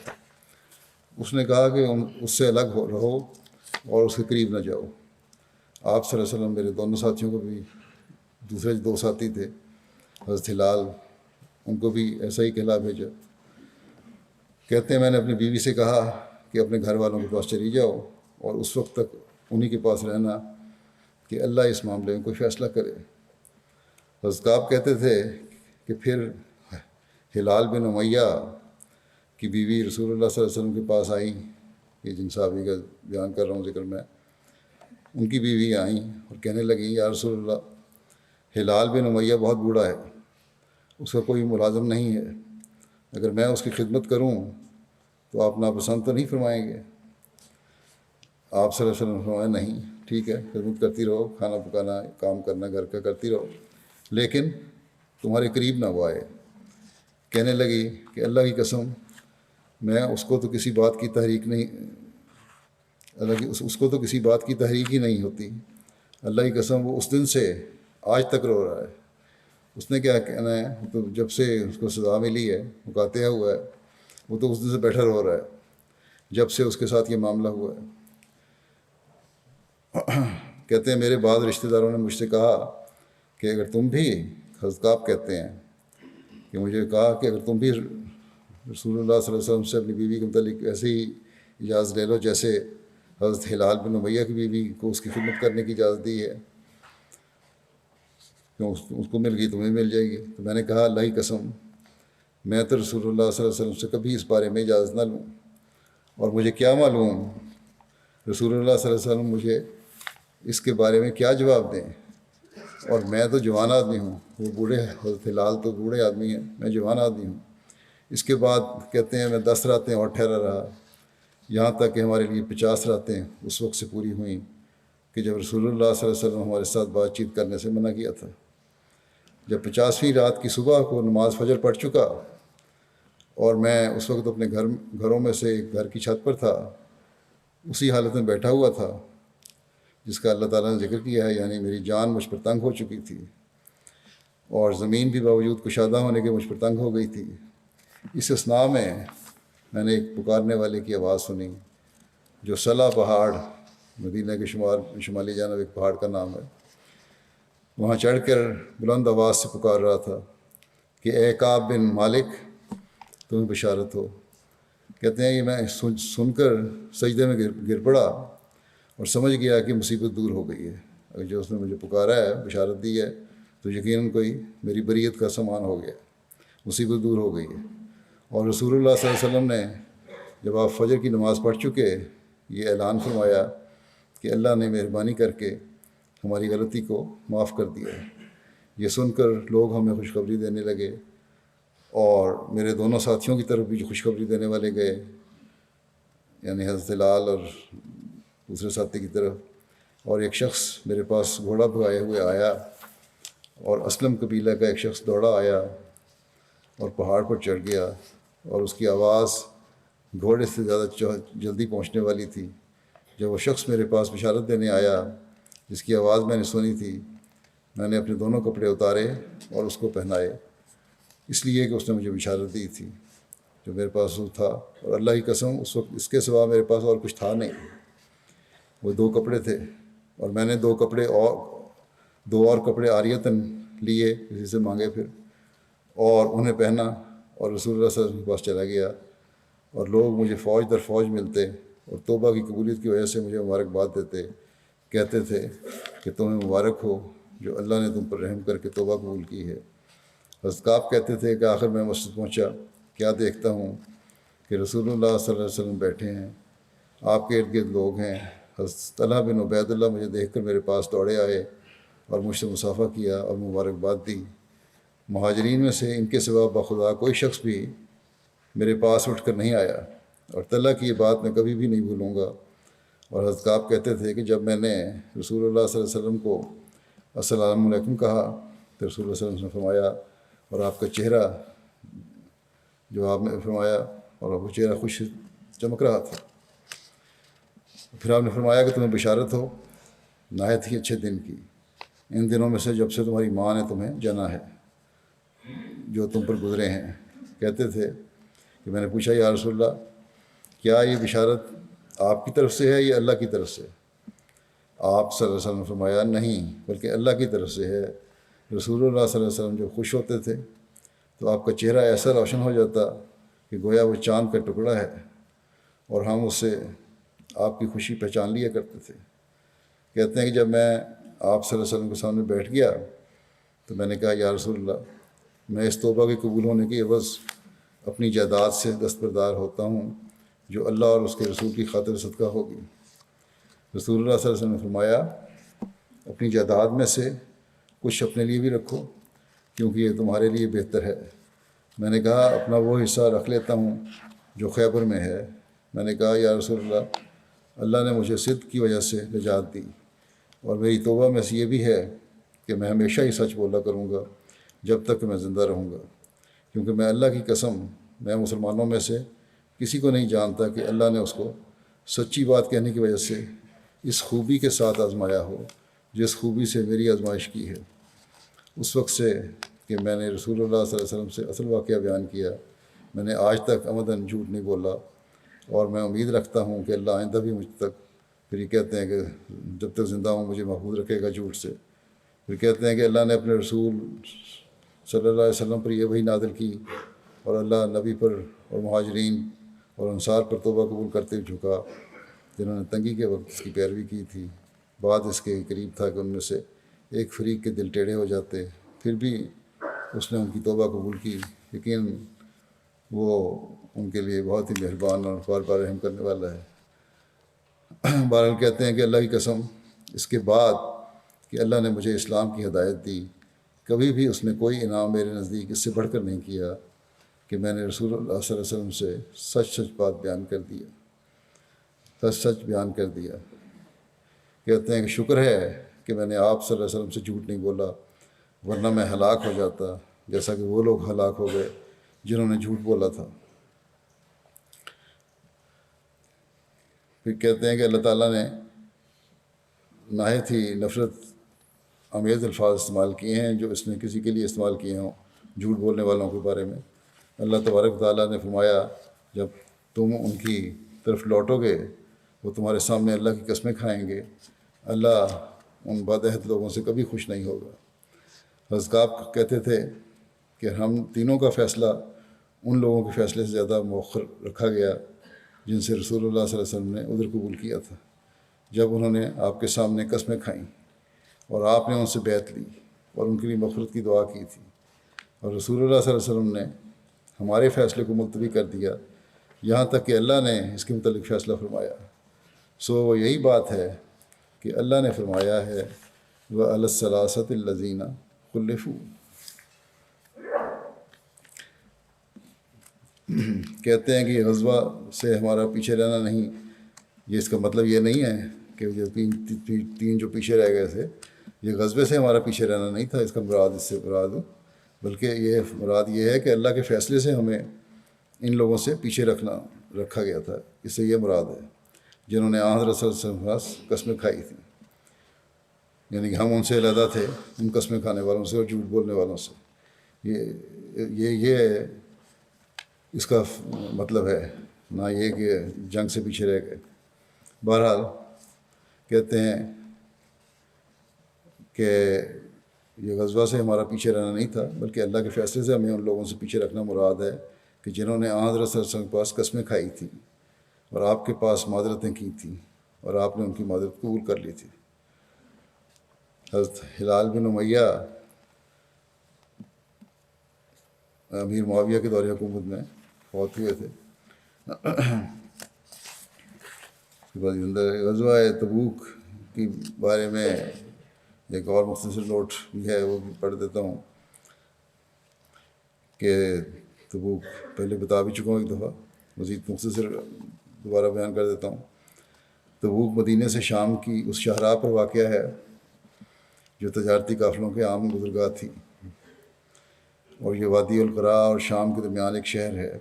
اس نے کہا کہ اس سے الگ رہو اور اس کے قریب نہ جاؤ۔ آپ صلی اللہ علیہ وسلم میرے دونوں ساتھیوں کو بھی، دوسرے 2 ساتھی تھے حضرت ہلال، ان کو بھی ایسا ہی کہلا بھیجا۔ کہتے ہیں میں نے اپنی بیوی سے کہا کہ اپنے گھر والوں کے پاس چلی جاؤ اور اس وقت تک انہی کے پاس رہنا کہ اللہ اس معاملے میں کوئی فیصلہ کرے۔ حضرت کعب کہتے تھے کہ پھر ہلال بن امیہ کی بیوی رسول اللہ صلی اللہ علیہ وسلم کے پاس آئیں، یہ جن صحابی کا بیان کر رہا ہوں ذکر میں، ان کی بیوی آئیں اور کہنے لگیں یا رسول اللہ، ہلال بن امیہ بہت بوڑھا ہے، اس کا کوئی ملازم نہیں ہے، اگر میں اس کی خدمت کروں تو آپ ناپسند تو نہیں فرمائیں گے؟ آپ صلی اللہ علیہ وسلم فرمایا نہیں، ٹھیک ہے، خدمت کرتی رہو، کھانا پکانا کام کرنا گھر کا کرتی رہو، لیکن تمہارے قریب نہ وہ آئے۔ کہنے لگی کہ اللہ کی قسم میں اس کو تو کسی بات کی تحریک ہی نہیں ہوتی، اللہ کی قسم وہ اس دن سے آج تک رو رہا ہے۔ اس نے کیا کہنا ہے، تو جب سے اس کو سزا ملی ہے، مقاطعہ ہوا ہے، وہ تو اس دن سے بیٹھا رو رہا ہے جب سے اس کے ساتھ یہ معاملہ ہوا ہے۔ کہتے ہیں میرے بعض رشتہ داروں نے مجھ سے کہا کہ اگر تم بھی، حضرت کعب کہتے ہیں کہ مجھے کہا کہ اگر تم بھی رسول اللہ صلی اللہ علیہ وسلم سے اپنی بیوی کے متعلق ایسے ہی اجازت لے لو جیسے حضرت ہلال بن امیہ کی بیوی کو اس کی خدمت کرنے کی اجازت دی ہے، کیوں اس کو مل گئی تمہیں مل جائے گی۔ تو میں نے کہا اللہ کی قسم میں تو رسول اللہ صلی اللہ علیہ وسلم سے کبھی اس بارے میں اجازت نہ لوں، اور مجھے کیا معلوم رسول اللہ صلی اللہ علیہ وسلم مجھے اس کے بارے میں کیا جواب دیں، اور میں تو جوان آدمی ہوں، وہ بوڑھے حضرت ہلال تو بوڑھے آدمی ہیں، میں جوان آدمی ہوں۔ اس کے بعد کہتے ہیں میں 10 راتیں اور ٹھہرا رہا، یہاں تک کہ ہمارے لیے 50 راتیں اس وقت سے پوری ہوئیں کہ جب رسول اللہ صلی اللہ علیہ وسلم ہمارے ساتھ بات چیت کرنے سے منع کیا تھا۔ جب 50ویں رات کی صبح کو نماز فجر پڑھ چکا اور میں اس وقت اپنے گھروں میں سے ایک گھر کی چھت پر تھا، اسی حالت میں بیٹھا ہوا تھا جس کا اللہ تعالیٰ نے ذکر کیا ہے، یعنی میری جان مجھ پر تنگ ہو چکی تھی اور زمین بھی باوجود کشادہ ہونے کے مجھ پر تنگ ہو گئی تھی۔ اس اثناء میں نے ایک پکارنے والے کی آواز سنی جو صلا پہاڑ، مدینہ کے شمالی جانب ایک پہاڑ کا نام ہے، وہاں چڑھ کر بلند آواز سے پکار رہا تھا کہ اے کعب بن مالک، تمہیں بشارت ہو۔ کہتے ہیں کہ میں سن کر سجدے میں گر پڑا اور سمجھ گیا کہ مصیبت دور ہو گئی ہے۔ اگر جو اس نے مجھے پکارا ہے، بشارت دی ہے، تو یقیناً کوئی میری بریت کا سامان ہو گیا، مصیبت دور ہو گئی ہے۔ اور رسول اللہ صلی اللہ علیہ وسلم نے جب آپ فجر کی نماز پڑھ چکے یہ اعلان فرمایا کہ اللہ نے مہربانی کر کے ہماری غلطی کو معاف کر دیا ہے۔ یہ سن کر لوگ ہمیں خوشخبری دینے لگے اور میرے دونوں ساتھیوں کی طرف بھی جو خوشخبری دینے والے گئے، یعنی حضرت ہلال اور دوسرے ساتھی کی طرف، اور ایک شخص میرے پاس گھوڑا بھگائے ہوئے آیا اور اسلم قبیلہ کا ایک شخص دوڑا آیا اور پہاڑ پر چڑھ گیا، اور اس کی آواز گھوڑے سے زیادہ جلدی پہنچنے والی تھی۔ جب وہ شخص میرے پاس بشارت دینے آیا جس کی آواز میں نے سنی تھی، میں نے اپنے دونوں کپڑے اتارے اور اس کو پہنائے، اس لیے کہ اس نے مجھے بشارت دی تھی جو میرے پاس وہ تھا، اور اللہ کی قسم اس وقت اس کے سوا میرے پاس اور کچھ تھا نہیں۔ وہ 2 کپڑے تھے اور میں نے 2 اور کپڑے عاریتاً لیے، کسی سے مانگے پھر، اور انہیں پہنا اور رسول اللہ صلی اللہ علیہ وسلم کے پاس چلا گیا، اور لوگ مجھے فوج در فوج ملتے اور توبہ کی قبولیت کی وجہ سے مجھے مبارکباد دیتے، کہتے تھے کہ تمہیں مبارک ہو جو اللہ نے تم پر رحم کر کے توبہ قبول کی ہے۔ حضرت کعب کہتے تھے کہ آخر میں مسجد پہنچا، کیا دیکھتا ہوں کہ رسول اللہ صلی اللہ علیہ وسلم بیٹھے ہیں، آپ کے ارد گرد لوگ ہیں۔ حضرت طلحہ بن عبید اللہ مجھے دیکھ کر میرے پاس دوڑے آئے اور مجھ سے مصافحہ کیا اور مبارکباد دی۔ مہاجرین میں سے ان کے سوا بخدا کوئی شخص بھی میرے پاس اٹھ کر نہیں آیا، اور طلحہ کی یہ بات میں کبھی بھی نہیں بھولوں گا۔ اور حضرت کعب کہتے تھے کہ جب میں نے رسول اللہ صلی اللہ علیہ وسلم کو السلام علیکم کہا تو رسول اللہ صلی اللہ علیہ وسلم نے فرمایا، اور آپ کا چہرہ، جو آپ نے فرمایا، اور وہ چہرہ خوش چمک رہا تھا۔ پھر آپ نے فرمایا کہ تمہیں بشارت ہو نہایت ہی اچھے دن کی، ان دنوں میں سے جب سے تمہاری ماں نے تمہیں جنا ہے، جو تم پر گزرے ہیں۔ کہتے تھے کہ میں نے پوچھا یا رسول اللہ، کیا یہ بشارت آپ کی طرف سے ہے یا اللہ کی طرف سے؟ آپ صلی اللہ علیہ وسلم نے فرمایا نہیں، بلکہ اللہ کی طرف سے ہے۔ رسول اللہ صلی اللہ علیہ وسلم جب خوش ہوتے تھے تو آپ کا چہرہ ایسا روشن ہو جاتا کہ گویا وہ چاند کا ٹکڑا ہے، اور ہم اس سے آپ کی خوشی پہچان لیا کرتے تھے۔ کہتے ہیں کہ جب میں آپ صلی اللہ علیہ وسلم کے سامنے بیٹھ گیا تو میں نے کہا یا رسول اللہ، میں اس توبہ کے قبول ہونے کی عوض اپنی جائیداد سے دستبردار ہوتا ہوں جو اللہ اور اس کے رسول کی خاطر صدقہ ہوگی۔ رسول اللہ صلی اللہ علیہ وسلم نے فرمایا، اپنی جائیداد میں سے کچھ اپنے لیے بھی رکھو کیونکہ یہ تمہارے لیے بہتر ہے۔ میں نے کہا اپنا وہ حصہ رکھ لیتا ہوں جو خیبر میں ہے۔ میں نے کہا یا رسول اللہ، اللہ نے مجھے صدق کی وجہ سے نجات دی، اور میری توبہ میں سے یہ بھی ہے کہ میں ہمیشہ ہی سچ بولا کروں گا جب تک کہ میں زندہ رہوں گا، کیونکہ میں اللہ کی قسم، میں مسلمانوں میں سے کسی کو نہیں جانتا کہ اللہ نے اس کو سچی بات کہنے کی وجہ سے اس خوبی کے ساتھ آزمایا ہو جس خوبی سے میری آزمائش کی ہے۔ اس وقت سے کہ میں نے رسول اللہ صلی اللہ علیہ وسلم سے اصل واقعہ بیان کیا، میں نے آج تک عمداً جھوٹ نہیں بولا، اور میں امید رکھتا ہوں کہ اللہ آئندہ بھی مجھ تک، پھر یہ کہتے ہیں کہ جب تک زندہ ہوں مجھے محفوظ رکھے گا جھوٹ سے۔ پھر کہتے ہیں کہ اللہ نے اپنے رسول صلی اللہ علیہ وسلم پر یہ وحی نازل کی، اور اللہ نبی پر اور مہاجرین اور انصار پر توبہ قبول کرتے ہوئے جھکا جنہوں نے تنگی کے وقت اس کی پیروی کی تھی۔ بعد اس کے قریب تھا کہ ان میں سے ایک فریق کے دل ٹیڑھے ہو جاتے، پھر بھی اس نے ان کی توبہ قبول کی، لیکن وہ ان کے لیے بہت ہی مہربان اور بار بار رحم کرنے والا ہے۔ بہرحال کہتے ہیں کہ اللہ کی قسم، اس کے بعد کہ اللہ نے مجھے اسلام کی ہدایت دی، کبھی بھی اس نے کوئی انعام میرے نزدیک اس سے بڑھ کر نہیں کیا کہ میں نے رسول اللہ صلی اللہ علیہ وسلم سے سچ بات بیان کر دیا، سچ بیان کر دیا۔ کہتے ہیں کہ شکر ہے کہ میں نے آپ صلی اللہ علیہ وسلم سے جھوٹ نہیں بولا، ورنہ میں ہلاک ہو جاتا جیسا کہ وہ لوگ ہلاک ہو گئے جنہوں نے جھوٹ بولا تھا۔ پھر کہتے ہیں کہ اللہ تعالیٰ نے نہایت ہی نفرت آمیز الفاظ استعمال کیے ہیں جو اس نے کسی کے لیے استعمال کیے ہوں جھوٹ بولنے والوں کے بارے میں۔ اللہ تبارک و تعالیٰ نے فرمایا جب تم ان کی طرف لوٹو گے وہ تمہارے سامنے اللہ کی قسمیں کھائیں گے، اللہ ان بدعہد لوگوں سے کبھی خوش نہیں ہوگا۔ حضرت کعب کہتے تھے کہ ہم تینوں کا فیصلہ ان لوگوں کے فیصلے سے زیادہ مؤخر رکھا گیا جن سے رسول اللہ صلی اللہ علیہ وسلم نے عذر قبول کیا تھا، جب انہوں نے آپ کے سامنے قسمیں کھائیں اور آپ نے ان سے بیعت لی اور ان کے لیے مغفرت کی دعا کی تھی، اور رسول اللہ صلی اللہ علیہ وسلم نے ہمارے فیصلے کو ملتوی کر دیا یہاں تک کہ اللہ نے اس کے متعلق فیصلہ فرمایا۔ سو وہ یہی بات ہے کہ اللہ نے فرمایا ہے وَعَلَى الثَّلَاثَةِ الَّذِينَ خُلِّفُوا، کہتے ہیں کہ یہ غزوہ سے ہمارا پیچھے رہنا نہیں، یہ اس کا مطلب یہ نہیں ہے کہ جو تین جو پیچھے رہ گئے تھے یہ غزوے سے ہمارا پیچھے رہنا نہیں تھا، اس کا مراد اس سے مراد، بلکہ یہ مراد یہ ہے کہ اللہ کے فیصلے سے ہمیں ان لوگوں سے پیچھے رکھا گیا تھا، اس سے یہ مراد ہے جنہوں نے حضرت صلی اللہ علیہ وسلم قسمیں کھائی تھیں، یعنی کہ ہم ان سے علیحدہ تھے، ان قسمیں کھانے والوں سے اور جھوٹ بولنے والوں سے۔ یہ اس کا مطلب ہے، نہ یہ کہ جنگ سے پیچھے رہ گئے۔ بہرحال کہتے ہیں کہ یہ غزوہ سے ہمارا پیچھے رہنا نہیں تھا بلکہ اللہ کے فیصلے سے ہمیں ان لوگوں سے پیچھے رکھنا مراد ہے کہ جنہوں نے حضرت صلی اللہ علیہ وسلم کے پاس قسمیں کھائی تھیں اور آپ کے پاس معذرتیں کی تھیں اور آپ نے ان کی معذرت قبول کر لی تھی۔ حضرت ہلال بن امیہ امیر معاویہ کے دور حکومت میں فوت ہوئے تھے۔ غزوہ تبوک کے بارے میں ایک اور مختصر نوٹ بھی ہے، وہ بھی پڑھ دیتا ہوں کہ تبوک پہلے بتا بھی چکا ہوں ایک دفعہ، مزید مختصر دوبارہ بیان کر دیتا ہوں۔ تبوک مدینہ سے شام کی اس شاہراہ پر واقع ہے جو تجارتی قافلوں کے عام گزرگاہ تھی، اور یہ وادی القرا اور شام کے درمیان ایک شہر ہے،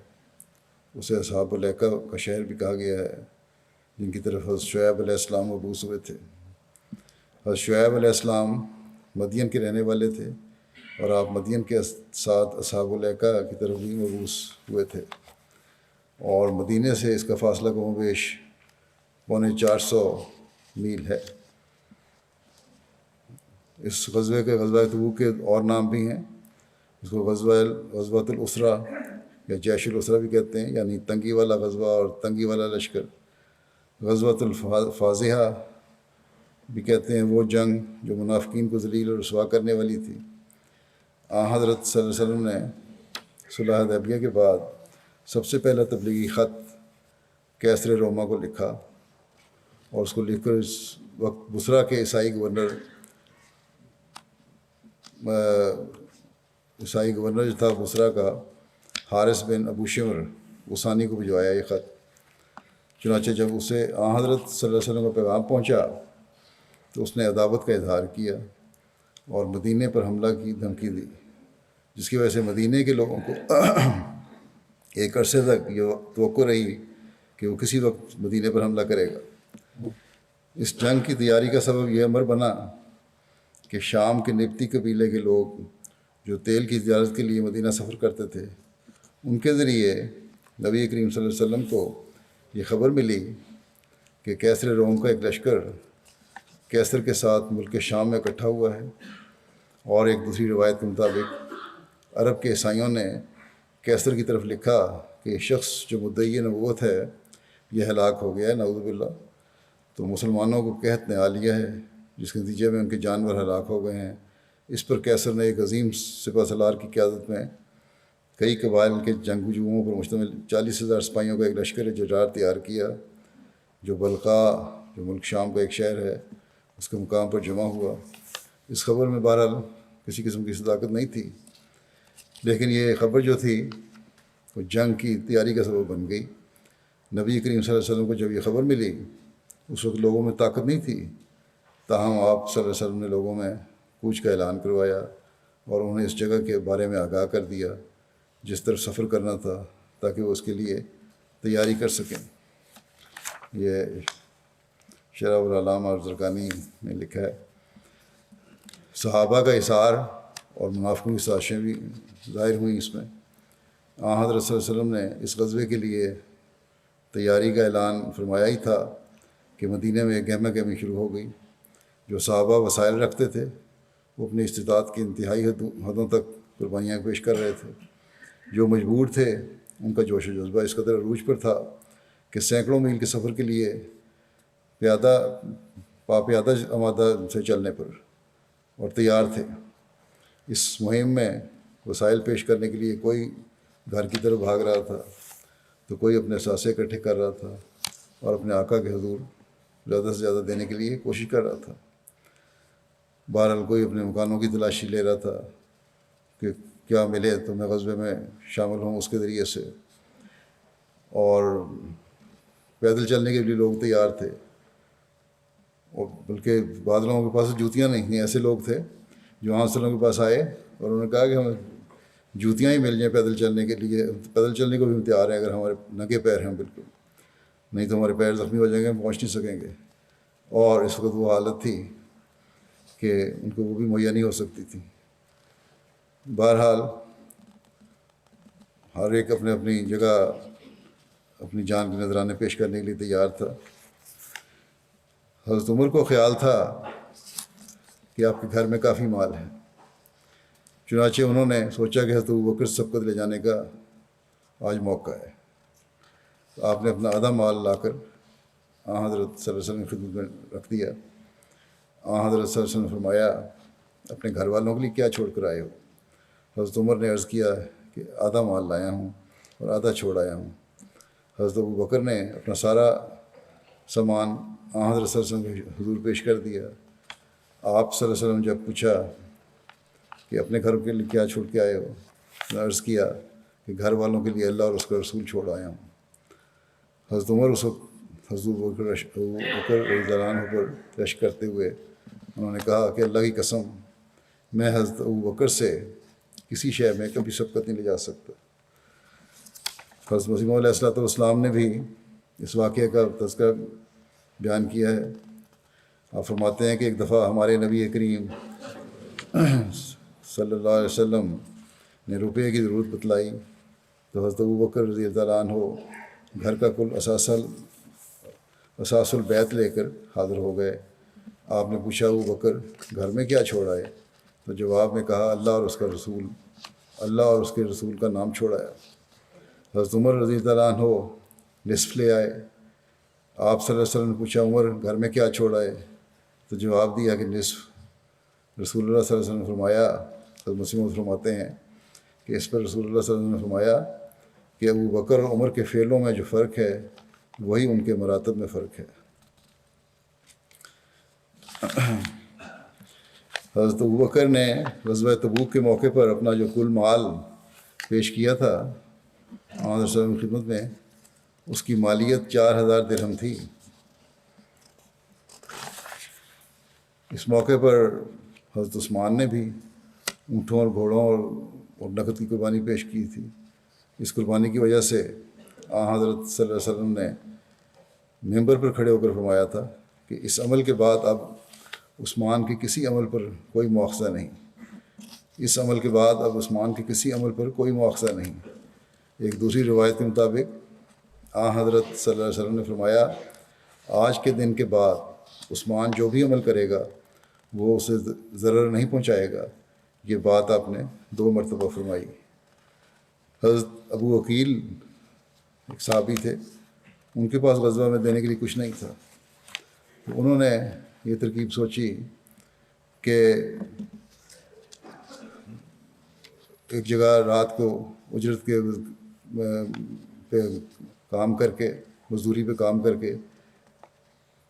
اسے اصحاب الایکہ کا شہر بھی کہا گیا ہے، جن کی طرف حضرت شعیب علیہ السلام مبعوث ہوئے تھے۔ حضرت شعیب علیہ السلام مدین کے رہنے والے تھے اور آپ مدین کے ساتھ اصحاب الایکہ کی طرف بھی مبعوث ہوئے تھے، اور مدینہ سے اس کا فاصلہ کم و بیش 450 میل ہے۔ اس غزوے کے غزوہ تبوک کے اور نام بھی ہیں، اس کو غزوۃ الاسرا یا جیش الاسرا بھی کہتے ہیں، یعنی تنگی والا غزوہ اور تنگی والا لشکر۔ غزوۃ الفاضحہ بھی کہتے ہیں وہ جنگ جو منافقین کو ذلیل اور رسوا کرنے والی تھی۔ حضرت صلی اللہ علیہ وسلم نے صلح حدیبیہ کے بعد سب سے پہلا تبلیغی خط کیسر روما کو لکھا، اور اس کو لکھ کر اس وقت بصرہ کے عیسائی گورنر جو تھا بصرہ کا، حارث بن ابو شمر وثانی کو بھجوایا یہ خط۔ چنانچہ جب اسے حضرت صلی اللہ علیہ وسلم کا پیغام پہنچا تو اس نے عداوت کا اظہار کیا اور مدینے پر حملہ کی دھمکی دی، جس کی وجہ سے مدینے کے لوگوں کو ایک عرصے تک یہ توقع رہی کہ وہ کسی وقت مدینے پر حملہ کرے گا۔ اس جنگ کی تیاری کا سبب یہ امر بنا کہ شام کے نبطی قبیلے کے لوگ جو تیل کی تجارت کے لیے مدینہ سفر کرتے تھے، ان کے ذریعے نبی کریم صلی اللہ علیہ وسلم کو یہ خبر ملی کہ کیسر روم کا ایک لشکر کیسر کے ساتھ ملک شام میں اکٹھا ہوا ہے، اور ایک دوسری روایت کے مطابق عرب کے عیسائیوں نے کیسر کی طرف لکھا کہ یہ شخص جو مدعی نبوت ہے یہ ہلاک ہو گیا ہے، نعوذ باللہ۔ تو مسلمانوں کو قحط نے آ لیا ہے، جس کے نتیجے میں ان کے جانور ہلاک ہو گئے ہیں۔ اس پر کیسر نے ایک عظیم سپہ سالار کی قیادت میں کئی قبائل کے جنگجوؤں پر مشتمل 40,000 سپاہیوں کا ایک لشکر جرار تیار کیا، جو بلقا جو ملک شام کا ایک شہر ہے اس کے مقام پر جمع ہوا۔ اس خبر میں بہرحال کسی قسم کی صداقت نہیں تھی، لیکن یہ خبر جو تھی وہ جنگ کی تیاری کا سبب بن گئی۔ نبی کریم صلی اللہ علیہ وسلم کو جب یہ خبر ملی اس وقت لوگوں میں طاقت نہیں تھی، تاہم آپ صلی اللہ علیہ وسلم نے لوگوں میں کوچ کا اعلان کروایا اور انہیں اس جگہ کے بارے میں آگاہ کر دیا جس طرف سفر کرنا تھا، تاکہ وہ اس کے لیے تیاری کر سکیں۔ یہ شرح العلامہ اور زرقانی نے لکھا ہے، صحابہ کا اثار اور منافقوں کی سازشیں بھی ظاہر ہوئیں اس میں۔ حضرت صلی اللہ علیہ وسلم نے اس غزوے کے لیے تیاری کا اعلان فرمایا ہی تھا کہ مدینہ میں گہما گہمی شروع ہو گئی۔ جو صحابہ وسائل رکھتے تھے وہ اپنی استطاعت کی انتہائی حدوں تک قربانیاں پیش کر رہے تھے۔ جو مجبور تھے ان کا جوش و جذبہ اس قدر عروج پر تھا کہ سینکڑوں میل کے سفر کے لیے پیادہ آمادہ سے چلنے پر اور تیار تھے۔ اس مہم میں وسائل پیش کرنے کے لیے کوئی گھر کی طرف بھاگ رہا تھا تو کوئی اپنے اثاثے اکٹھے کر رہا تھا اور اپنے آقا کے حضور زیادہ سے زیادہ دینے کے لیے کوشش کر رہا تھا۔ بہرحال کوئی اپنے مکانوں کی تلاشی لے رہا تھا کہ کیا ملے تو میں غزوے میں شامل ہوں اس کے ذریعے سے، اور پیدل چلنے کے لیے لوگ تیار تھے، اور بلکہ بعض لوگوں کے پاس جوتیاں نہیں تھیں۔ ایسے لوگ تھے جو صلی اللہ علیہ وسلم کے پاس آئے اور انہوں نے کہا کہ ہمیں جوتیاں ہی مل جائیں پیدل چلنے کے لیے، پیدل چلنے کو بھی ہم تیار ہیں اگر ہمارے ننگے پیر ہیں، بالکل نہیں تو ہمارے پیر زخمی ہو جائیں گے، ہم پہنچ نہیں سکیں گے۔ اور اس وقت وہ حالت تھی کہ ان کو وہ بھی مہیا نہیں ہو سکتی تھی۔ بہرحال ہر ایک اپنے اپنی جگہ اپنی جان کے نذرانے پیش کرنے کے لیے تیار تھا۔ حضرت عمر کو خیال تھا کہ آپ کے گھر میں کافی مال ہے، چنانچہ انہوں نے سوچا کہ حضرت ابوبکر سبقت لے جانے کا آج موقع ہے۔ تو آپ نے اپنا آدھا مال لا کر حضرت صلی اللہ علیہ وسلم کی خدمت میں رکھ دیا۔ حضرت صلی اللہ علیہ وسلم نے فرمایا، اپنے گھر والوں کے لیے کیا چھوڑ کر آئے ہو؟ حضرت عمر نے عرض کیا کہ آدھا مال لایا ہوں اور آدھا چھوڑ آیا ہوں۔ حضرت ابوبکر نے اپنا سارا سامان حضرت صلی اللہ علیہ وسلم کے حضور پیش کر دیا۔ آپ صلی اللہ علیہ وسلم جب پوچھا کہ اپنے گھر کے لیے کیا چھوڑ کے آئے ہو، میں عرض کیا کہ گھر والوں کے لیے اللہ اور اس کا رسول چھوڑ آیا ہوں۔ حضرت عمر اس وقت حضرت ابوبکر رضی اللہ عنہ پر رشک کرتے ہوئے انہوں نے کہا کہ اللہ کی قسم، میں حضرت ابوبکر سے کسی شے میں کبھی سبقت نہیں لے جا سکتا۔ حضرت مسیح موعود علیہ السلام نے بھی اس واقعے کا تذکرہ بیان کیا ہے۔ آپ فرماتے ہیں کہ ایک دفعہ ہمارے نبی کریم صلی اللہ علیہ وسلم نے روپے کی ضرورت بتلائی تو حضرت ابوبکر رضی اللہ عنہ گھر کا کل اساس البیت لے کر حاضر ہو گئے۔ آپ نے پوچھا، ابوبکر گھر میں کیا چھوڑ آئے؟ تو جواب میں کہا، اللہ اور اس کا رسول، اللہ اور اس کے رسول کا نام چھوڑ آیا۔ حضرت عمر رضی اللہ عنہ نصف لے آئے۔ آپ صلی اللہ علیہ وسلم نے پوچھا، عمر گھر میں کیا چھوڑ آئے؟ تو جواب دیا کہ نصف۔ رسول اللہ صلی اللہ علیہ وسلم نے فرمایا، حضرت مسیح موعود فرماتے ہیں کہ اس پر رسول اللہ صلی اللہ علیہ وسلم نے فرمایا کہ ابوبکر اور عمر کے فعلوں میں جو فرق ہے وہی ان کے مراتب میں فرق ہے۔ حضرت ابوبکر نے غزوہ تبوک کے موقع پر اپنا جو کل مال پیش کیا تھا حضرت صلی اللہ علیہ وسلم کی خدمت میں، اس کی مالیت 4000 درہم تھی۔ اس موقع پر حضرت عثمان نے بھی اونٹوں اور گھوڑوں اور نقد کی قربانی پیش کی تھی۔ اس قربانی کی وجہ سے حضرت صلی اللہ علیہ وسلم نے ممبر پر کھڑے ہو کر فرمایا تھا کہ اس عمل کے بعد اب عثمان کے کسی عمل پر کوئی مواخذہ نہیں، اس عمل کے بعد اب عثمان کے کسی عمل پر کوئی مواخذہ نہیں۔ ایک دوسری روایت کے مطابق حضرت صلی اللہ علیہ وسلم نے فرمایا، آج کے دن کے بعد عثمان جو بھی عمل کرے گا وہ اسے ضرر نہیں پہنچائے گا۔ یہ بات آپ نے 2 مرتبہ فرمائی۔ حضرت ابو عقیل ایک صحابی تھے، ان کے پاس غزوہ میں دینے کے لیے کچھ نہیں تھا، تو انہوں نے یہ ترکیب سوچی کہ ایک جگہ رات کو اجرت کے پہ کام کر کے، مزدوری پہ کام کر کے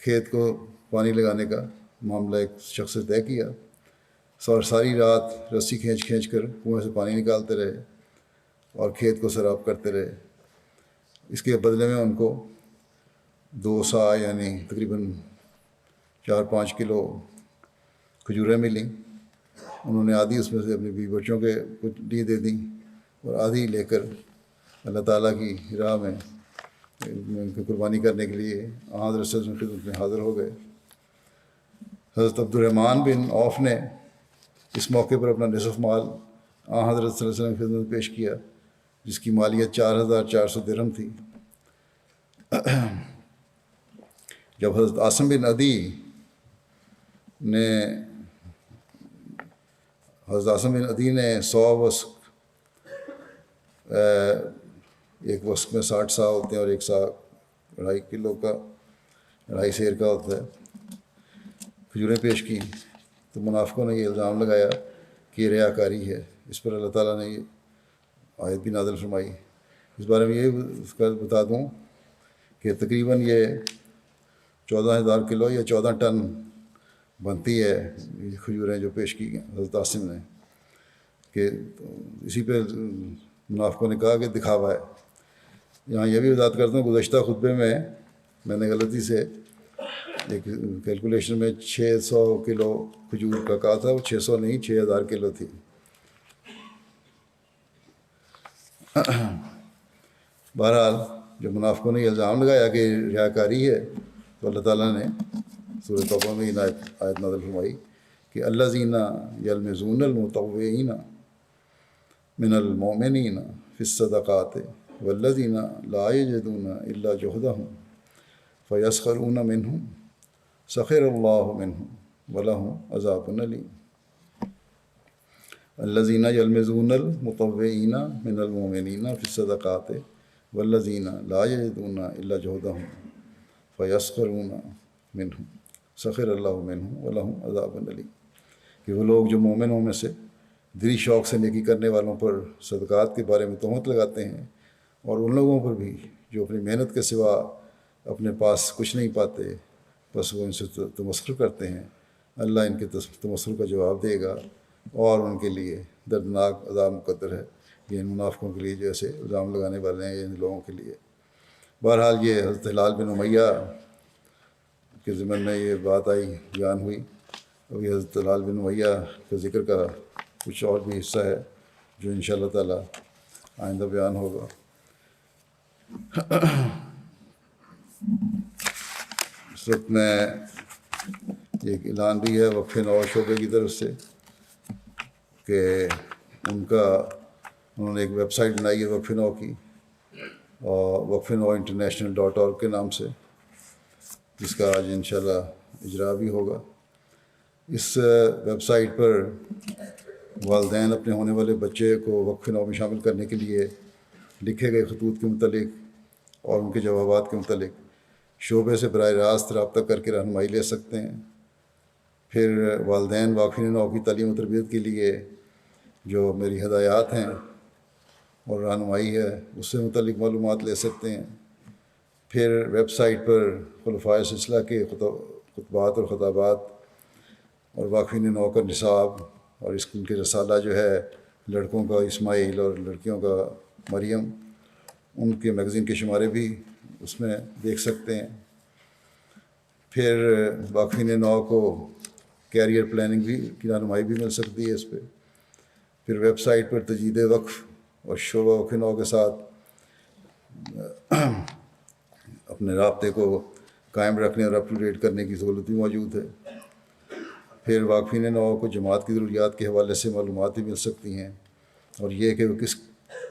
کھیت کو پانی لگانے کا معاملہ ایک شخص سے طے کیا، اور ساری رات رسی کھینچ کھینچ کر کنویں سے پانی نکالتے رہے اور کھیت کو سیراب کرتے رہے۔ اس کے بدلے میں ان کو 2 سا یعنی تقریباً 4-5 کلو کھجوریں ملیں۔ انہوں نے آدھی اس میں سے اپنے بیوی بچوں کے لیے دے دیں اور آدھی لے کر اللہ تعالیٰ کی راہ میں ان کی قربانی کرنے کے لیے حضرت صلی اللہ علیہ وسلم کی خدمت میں حاضر ہو گئے۔ حضرت عبد الرحمن بن عوف نے اس موقع پر اپنا نصف مال حضرت صلی اللہ علیہ وسلم کی خدمت میں پیش کیا، جس کی مالیت 4400 درہم تھی۔ جب حضرت عاصم بن عدی نے 100 وسق، ایک وسق میں 60 سا ہوتے ہیں اور ایک سا 2.5 کلو کا، 2.5 سیر کا ہوتا ہے، کھجوریں پیش کی، تو منافقوں نے یہ الزام لگایا کہ یہ ریاکاری ہے۔ اس پر اللہ تعالیٰ نے یہ آیت بھی نازل فرمائی۔ اس بارے میں یہ بتا دوں کہ تقریباً یہ 14,000 کلو یا 14 ٹن بنتی ہے یہ کھجوریں جو پیش کی گئیں حضرت عاصم نے، کہ اسی پہ منافقوں نے کہا کہ دکھاوا ہے۔ یہاں یہ بھی وضاحت کرتا ہوں، گزشتہ خطبے میں نے غلطی سے ایک کیلکولیشن میں 600 کلو کھجور کا کہا تھا، وہ 600 نہیں 6,000 کلو تھی۔ بہرحال جب منافقوں نے یہ الزام لگایا کہ ریاکاری ہے، تو اللہ تعالیٰ نے سورۃ توبہ میں آیت نازل فرمائی کہ الذین یلمزون المطوعین من المؤمنین فی الصدقات والذین لا یجدون الا جہدہم فیسخرون منہم سخر اللہ منہم ولہم عذاب علیم۔ الذین یلمزون المطوعین من المؤمنین فی الصدقات والذین لا یجدون الا جہدہم فیسخرون منہم سخر اللہ منہم ولہم عذاب علیم، کہ وہ لوگ جو مومنوں میں سے دلی شوق سے نیکی کرنے والوں پر صدقات کے بارے میں تہمت لگاتے ہیں، اور ان لوگوں پر بھی جو اپنی محنت کے سوا اپنے پاس کچھ نہیں پاتے، بس وہ ان سے تمسخر کرتے ہیں، اللہ ان کے تمسخر کا جواب دے گا اور ان کے لیے دردناک عذاب مقدر ہے۔ یہ ان منافقوں کے لیے جو ایسے الزام لگانے والے ہیں، ان لوگوں کے لیے۔ بہرحال یہ حضرت ہلال بن امیہ کے ضمن میں یہ بات آئی، بیان ہوئی۔ ابھی حضرت ہلال بن امیہ کے ذکر کا کچھ اور بھی حصہ ہے جو انشاءاللہ تعالیٰ آئندہ بیان ہوگا۔ اس وقت میں ایک اعلان بھی ہے وقف نو شعبے کی طرف سے کہ انہوں نے ایک ویب سائٹ بنائی ہے وقف نو کی، اور وقف نو international.org کے نام سے، جس کا آج انشاءاللہ اجرا بھی ہوگا۔ اس ویب سائٹ پر والدین اپنے ہونے والے بچے کو وقف نو میں شامل کرنے کے لیے لکھے گئے خطوط کے متعلق اور ان کے جوابات کے متعلق شعبے سے براہ راست رابطہ کر کے رہنمائی لے سکتے ہیں۔ پھر والدین واقفین نو کی تعلیم و تربیت کے لیے جو میری ہدایات ہیں اور رہنمائی ہے، اس سے متعلق معلومات لے سکتے ہیں۔ پھر ویب سائٹ پر خلفائے سلسلہ کے خطبات اور خطابات اور واقفین نو کا نصاب اور ان کے رسالہ جو ہے، لڑکوں کا اسماعیل اور لڑکیوں کا مریم، ان کے میگزین کے شمارے بھی اس میں دیکھ سکتے ہیں۔ پھر واقفین نو کو کیریئر پلاننگ بھی کی رہنمائی بھی مل سکتی ہے اس پہ۔ پھر ویب سائٹ پر تجدید وقف اور شعبہ وقف نو کے ساتھ اپنے رابطے کو قائم رکھنے اور اپ ٹو ڈیٹ کرنے کی سہولت بھی موجود ہے۔ پھر واقفین نو کو جماعت کی ضروریات کے حوالے سے معلومات بھی مل سکتی ہیں، اور یہ کہ وہ کس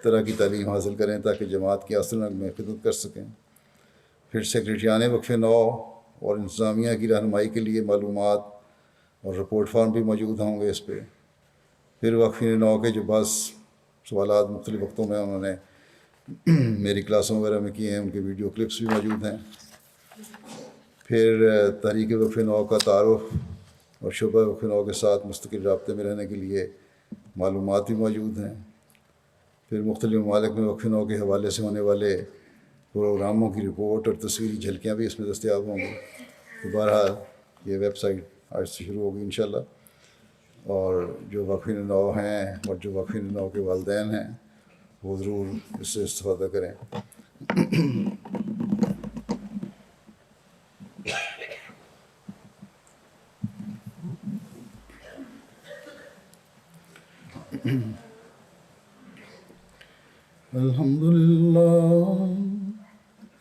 طرح کی تعلیم حاصل کریں تاکہ جماعت کی اصل رنگ میں خدمت کر سکیں۔ پھر سیکریٹریان وقف نو اور انتظامیہ کی رہنمائی کے لیے معلومات اور رپورٹ فارم بھی موجود ہوں گے اس پہ۔ پھر واقفین نو کے جو بعض سوالات مختلف وقتوں میں انہوں نے میری کلاسوں وغیرہ میں کیے ہیں، ان کے ویڈیو کلپس بھی موجود ہیں۔ پھر تحریک وقف نو کا تعارف اور شعبہ وقف نو کے ساتھ مستقل رابطے میں رہنے کے لیے معلومات بھی موجود ہیں۔ پھر مختلف ممالک میں وقف نو کے حوالے سے ہونے والے پروگراموں کی رپورٹ اور تصویری جھلکیاں بھی اس میں دستیاب ہوں گی۔ تو بہرحال یہ ویب سائٹ آج سے شروع ہوگی انشاءاللہ، اور جو واقفین نو ہیں اور جو واقفین نو کے والدین ہیں وہ ضرور اس سے استفادہ کریں۔ الحمد للہ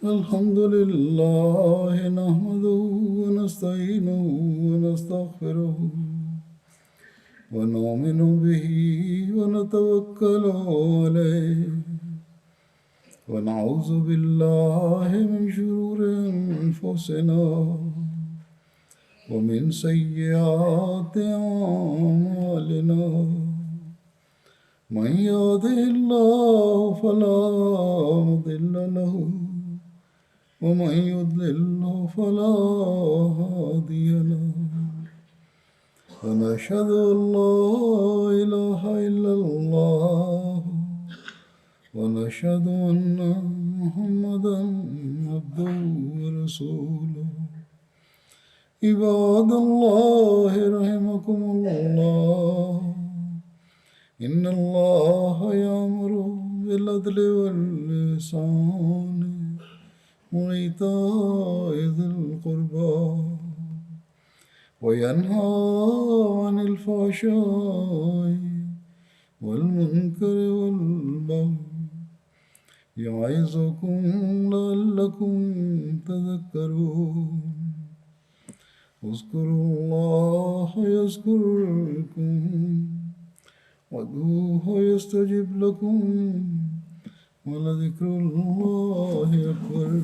الحمد لله نحمده ونستعينه ونستغفره ونؤمن به ونتوكل عليه ونعوذ بالله من شرور أنفسنا ومن سيئات أعمالنا من يهده الله فلا مضل له ومن يضلل فلا هادي له ونشهد أن لا إله إلا الله ونشهد أن محمدا عبده ورسوله عباد الله رحمكم الله إن الله يأمر بالعدل والإحسان وإيتاء ذي القربى وينهى عن الفحشاء والمنكر والبغي يعظكم لعلكم تذكرون اذكروا الله يذكركم وادعوه يستجب لكم ولذكر الله أكبر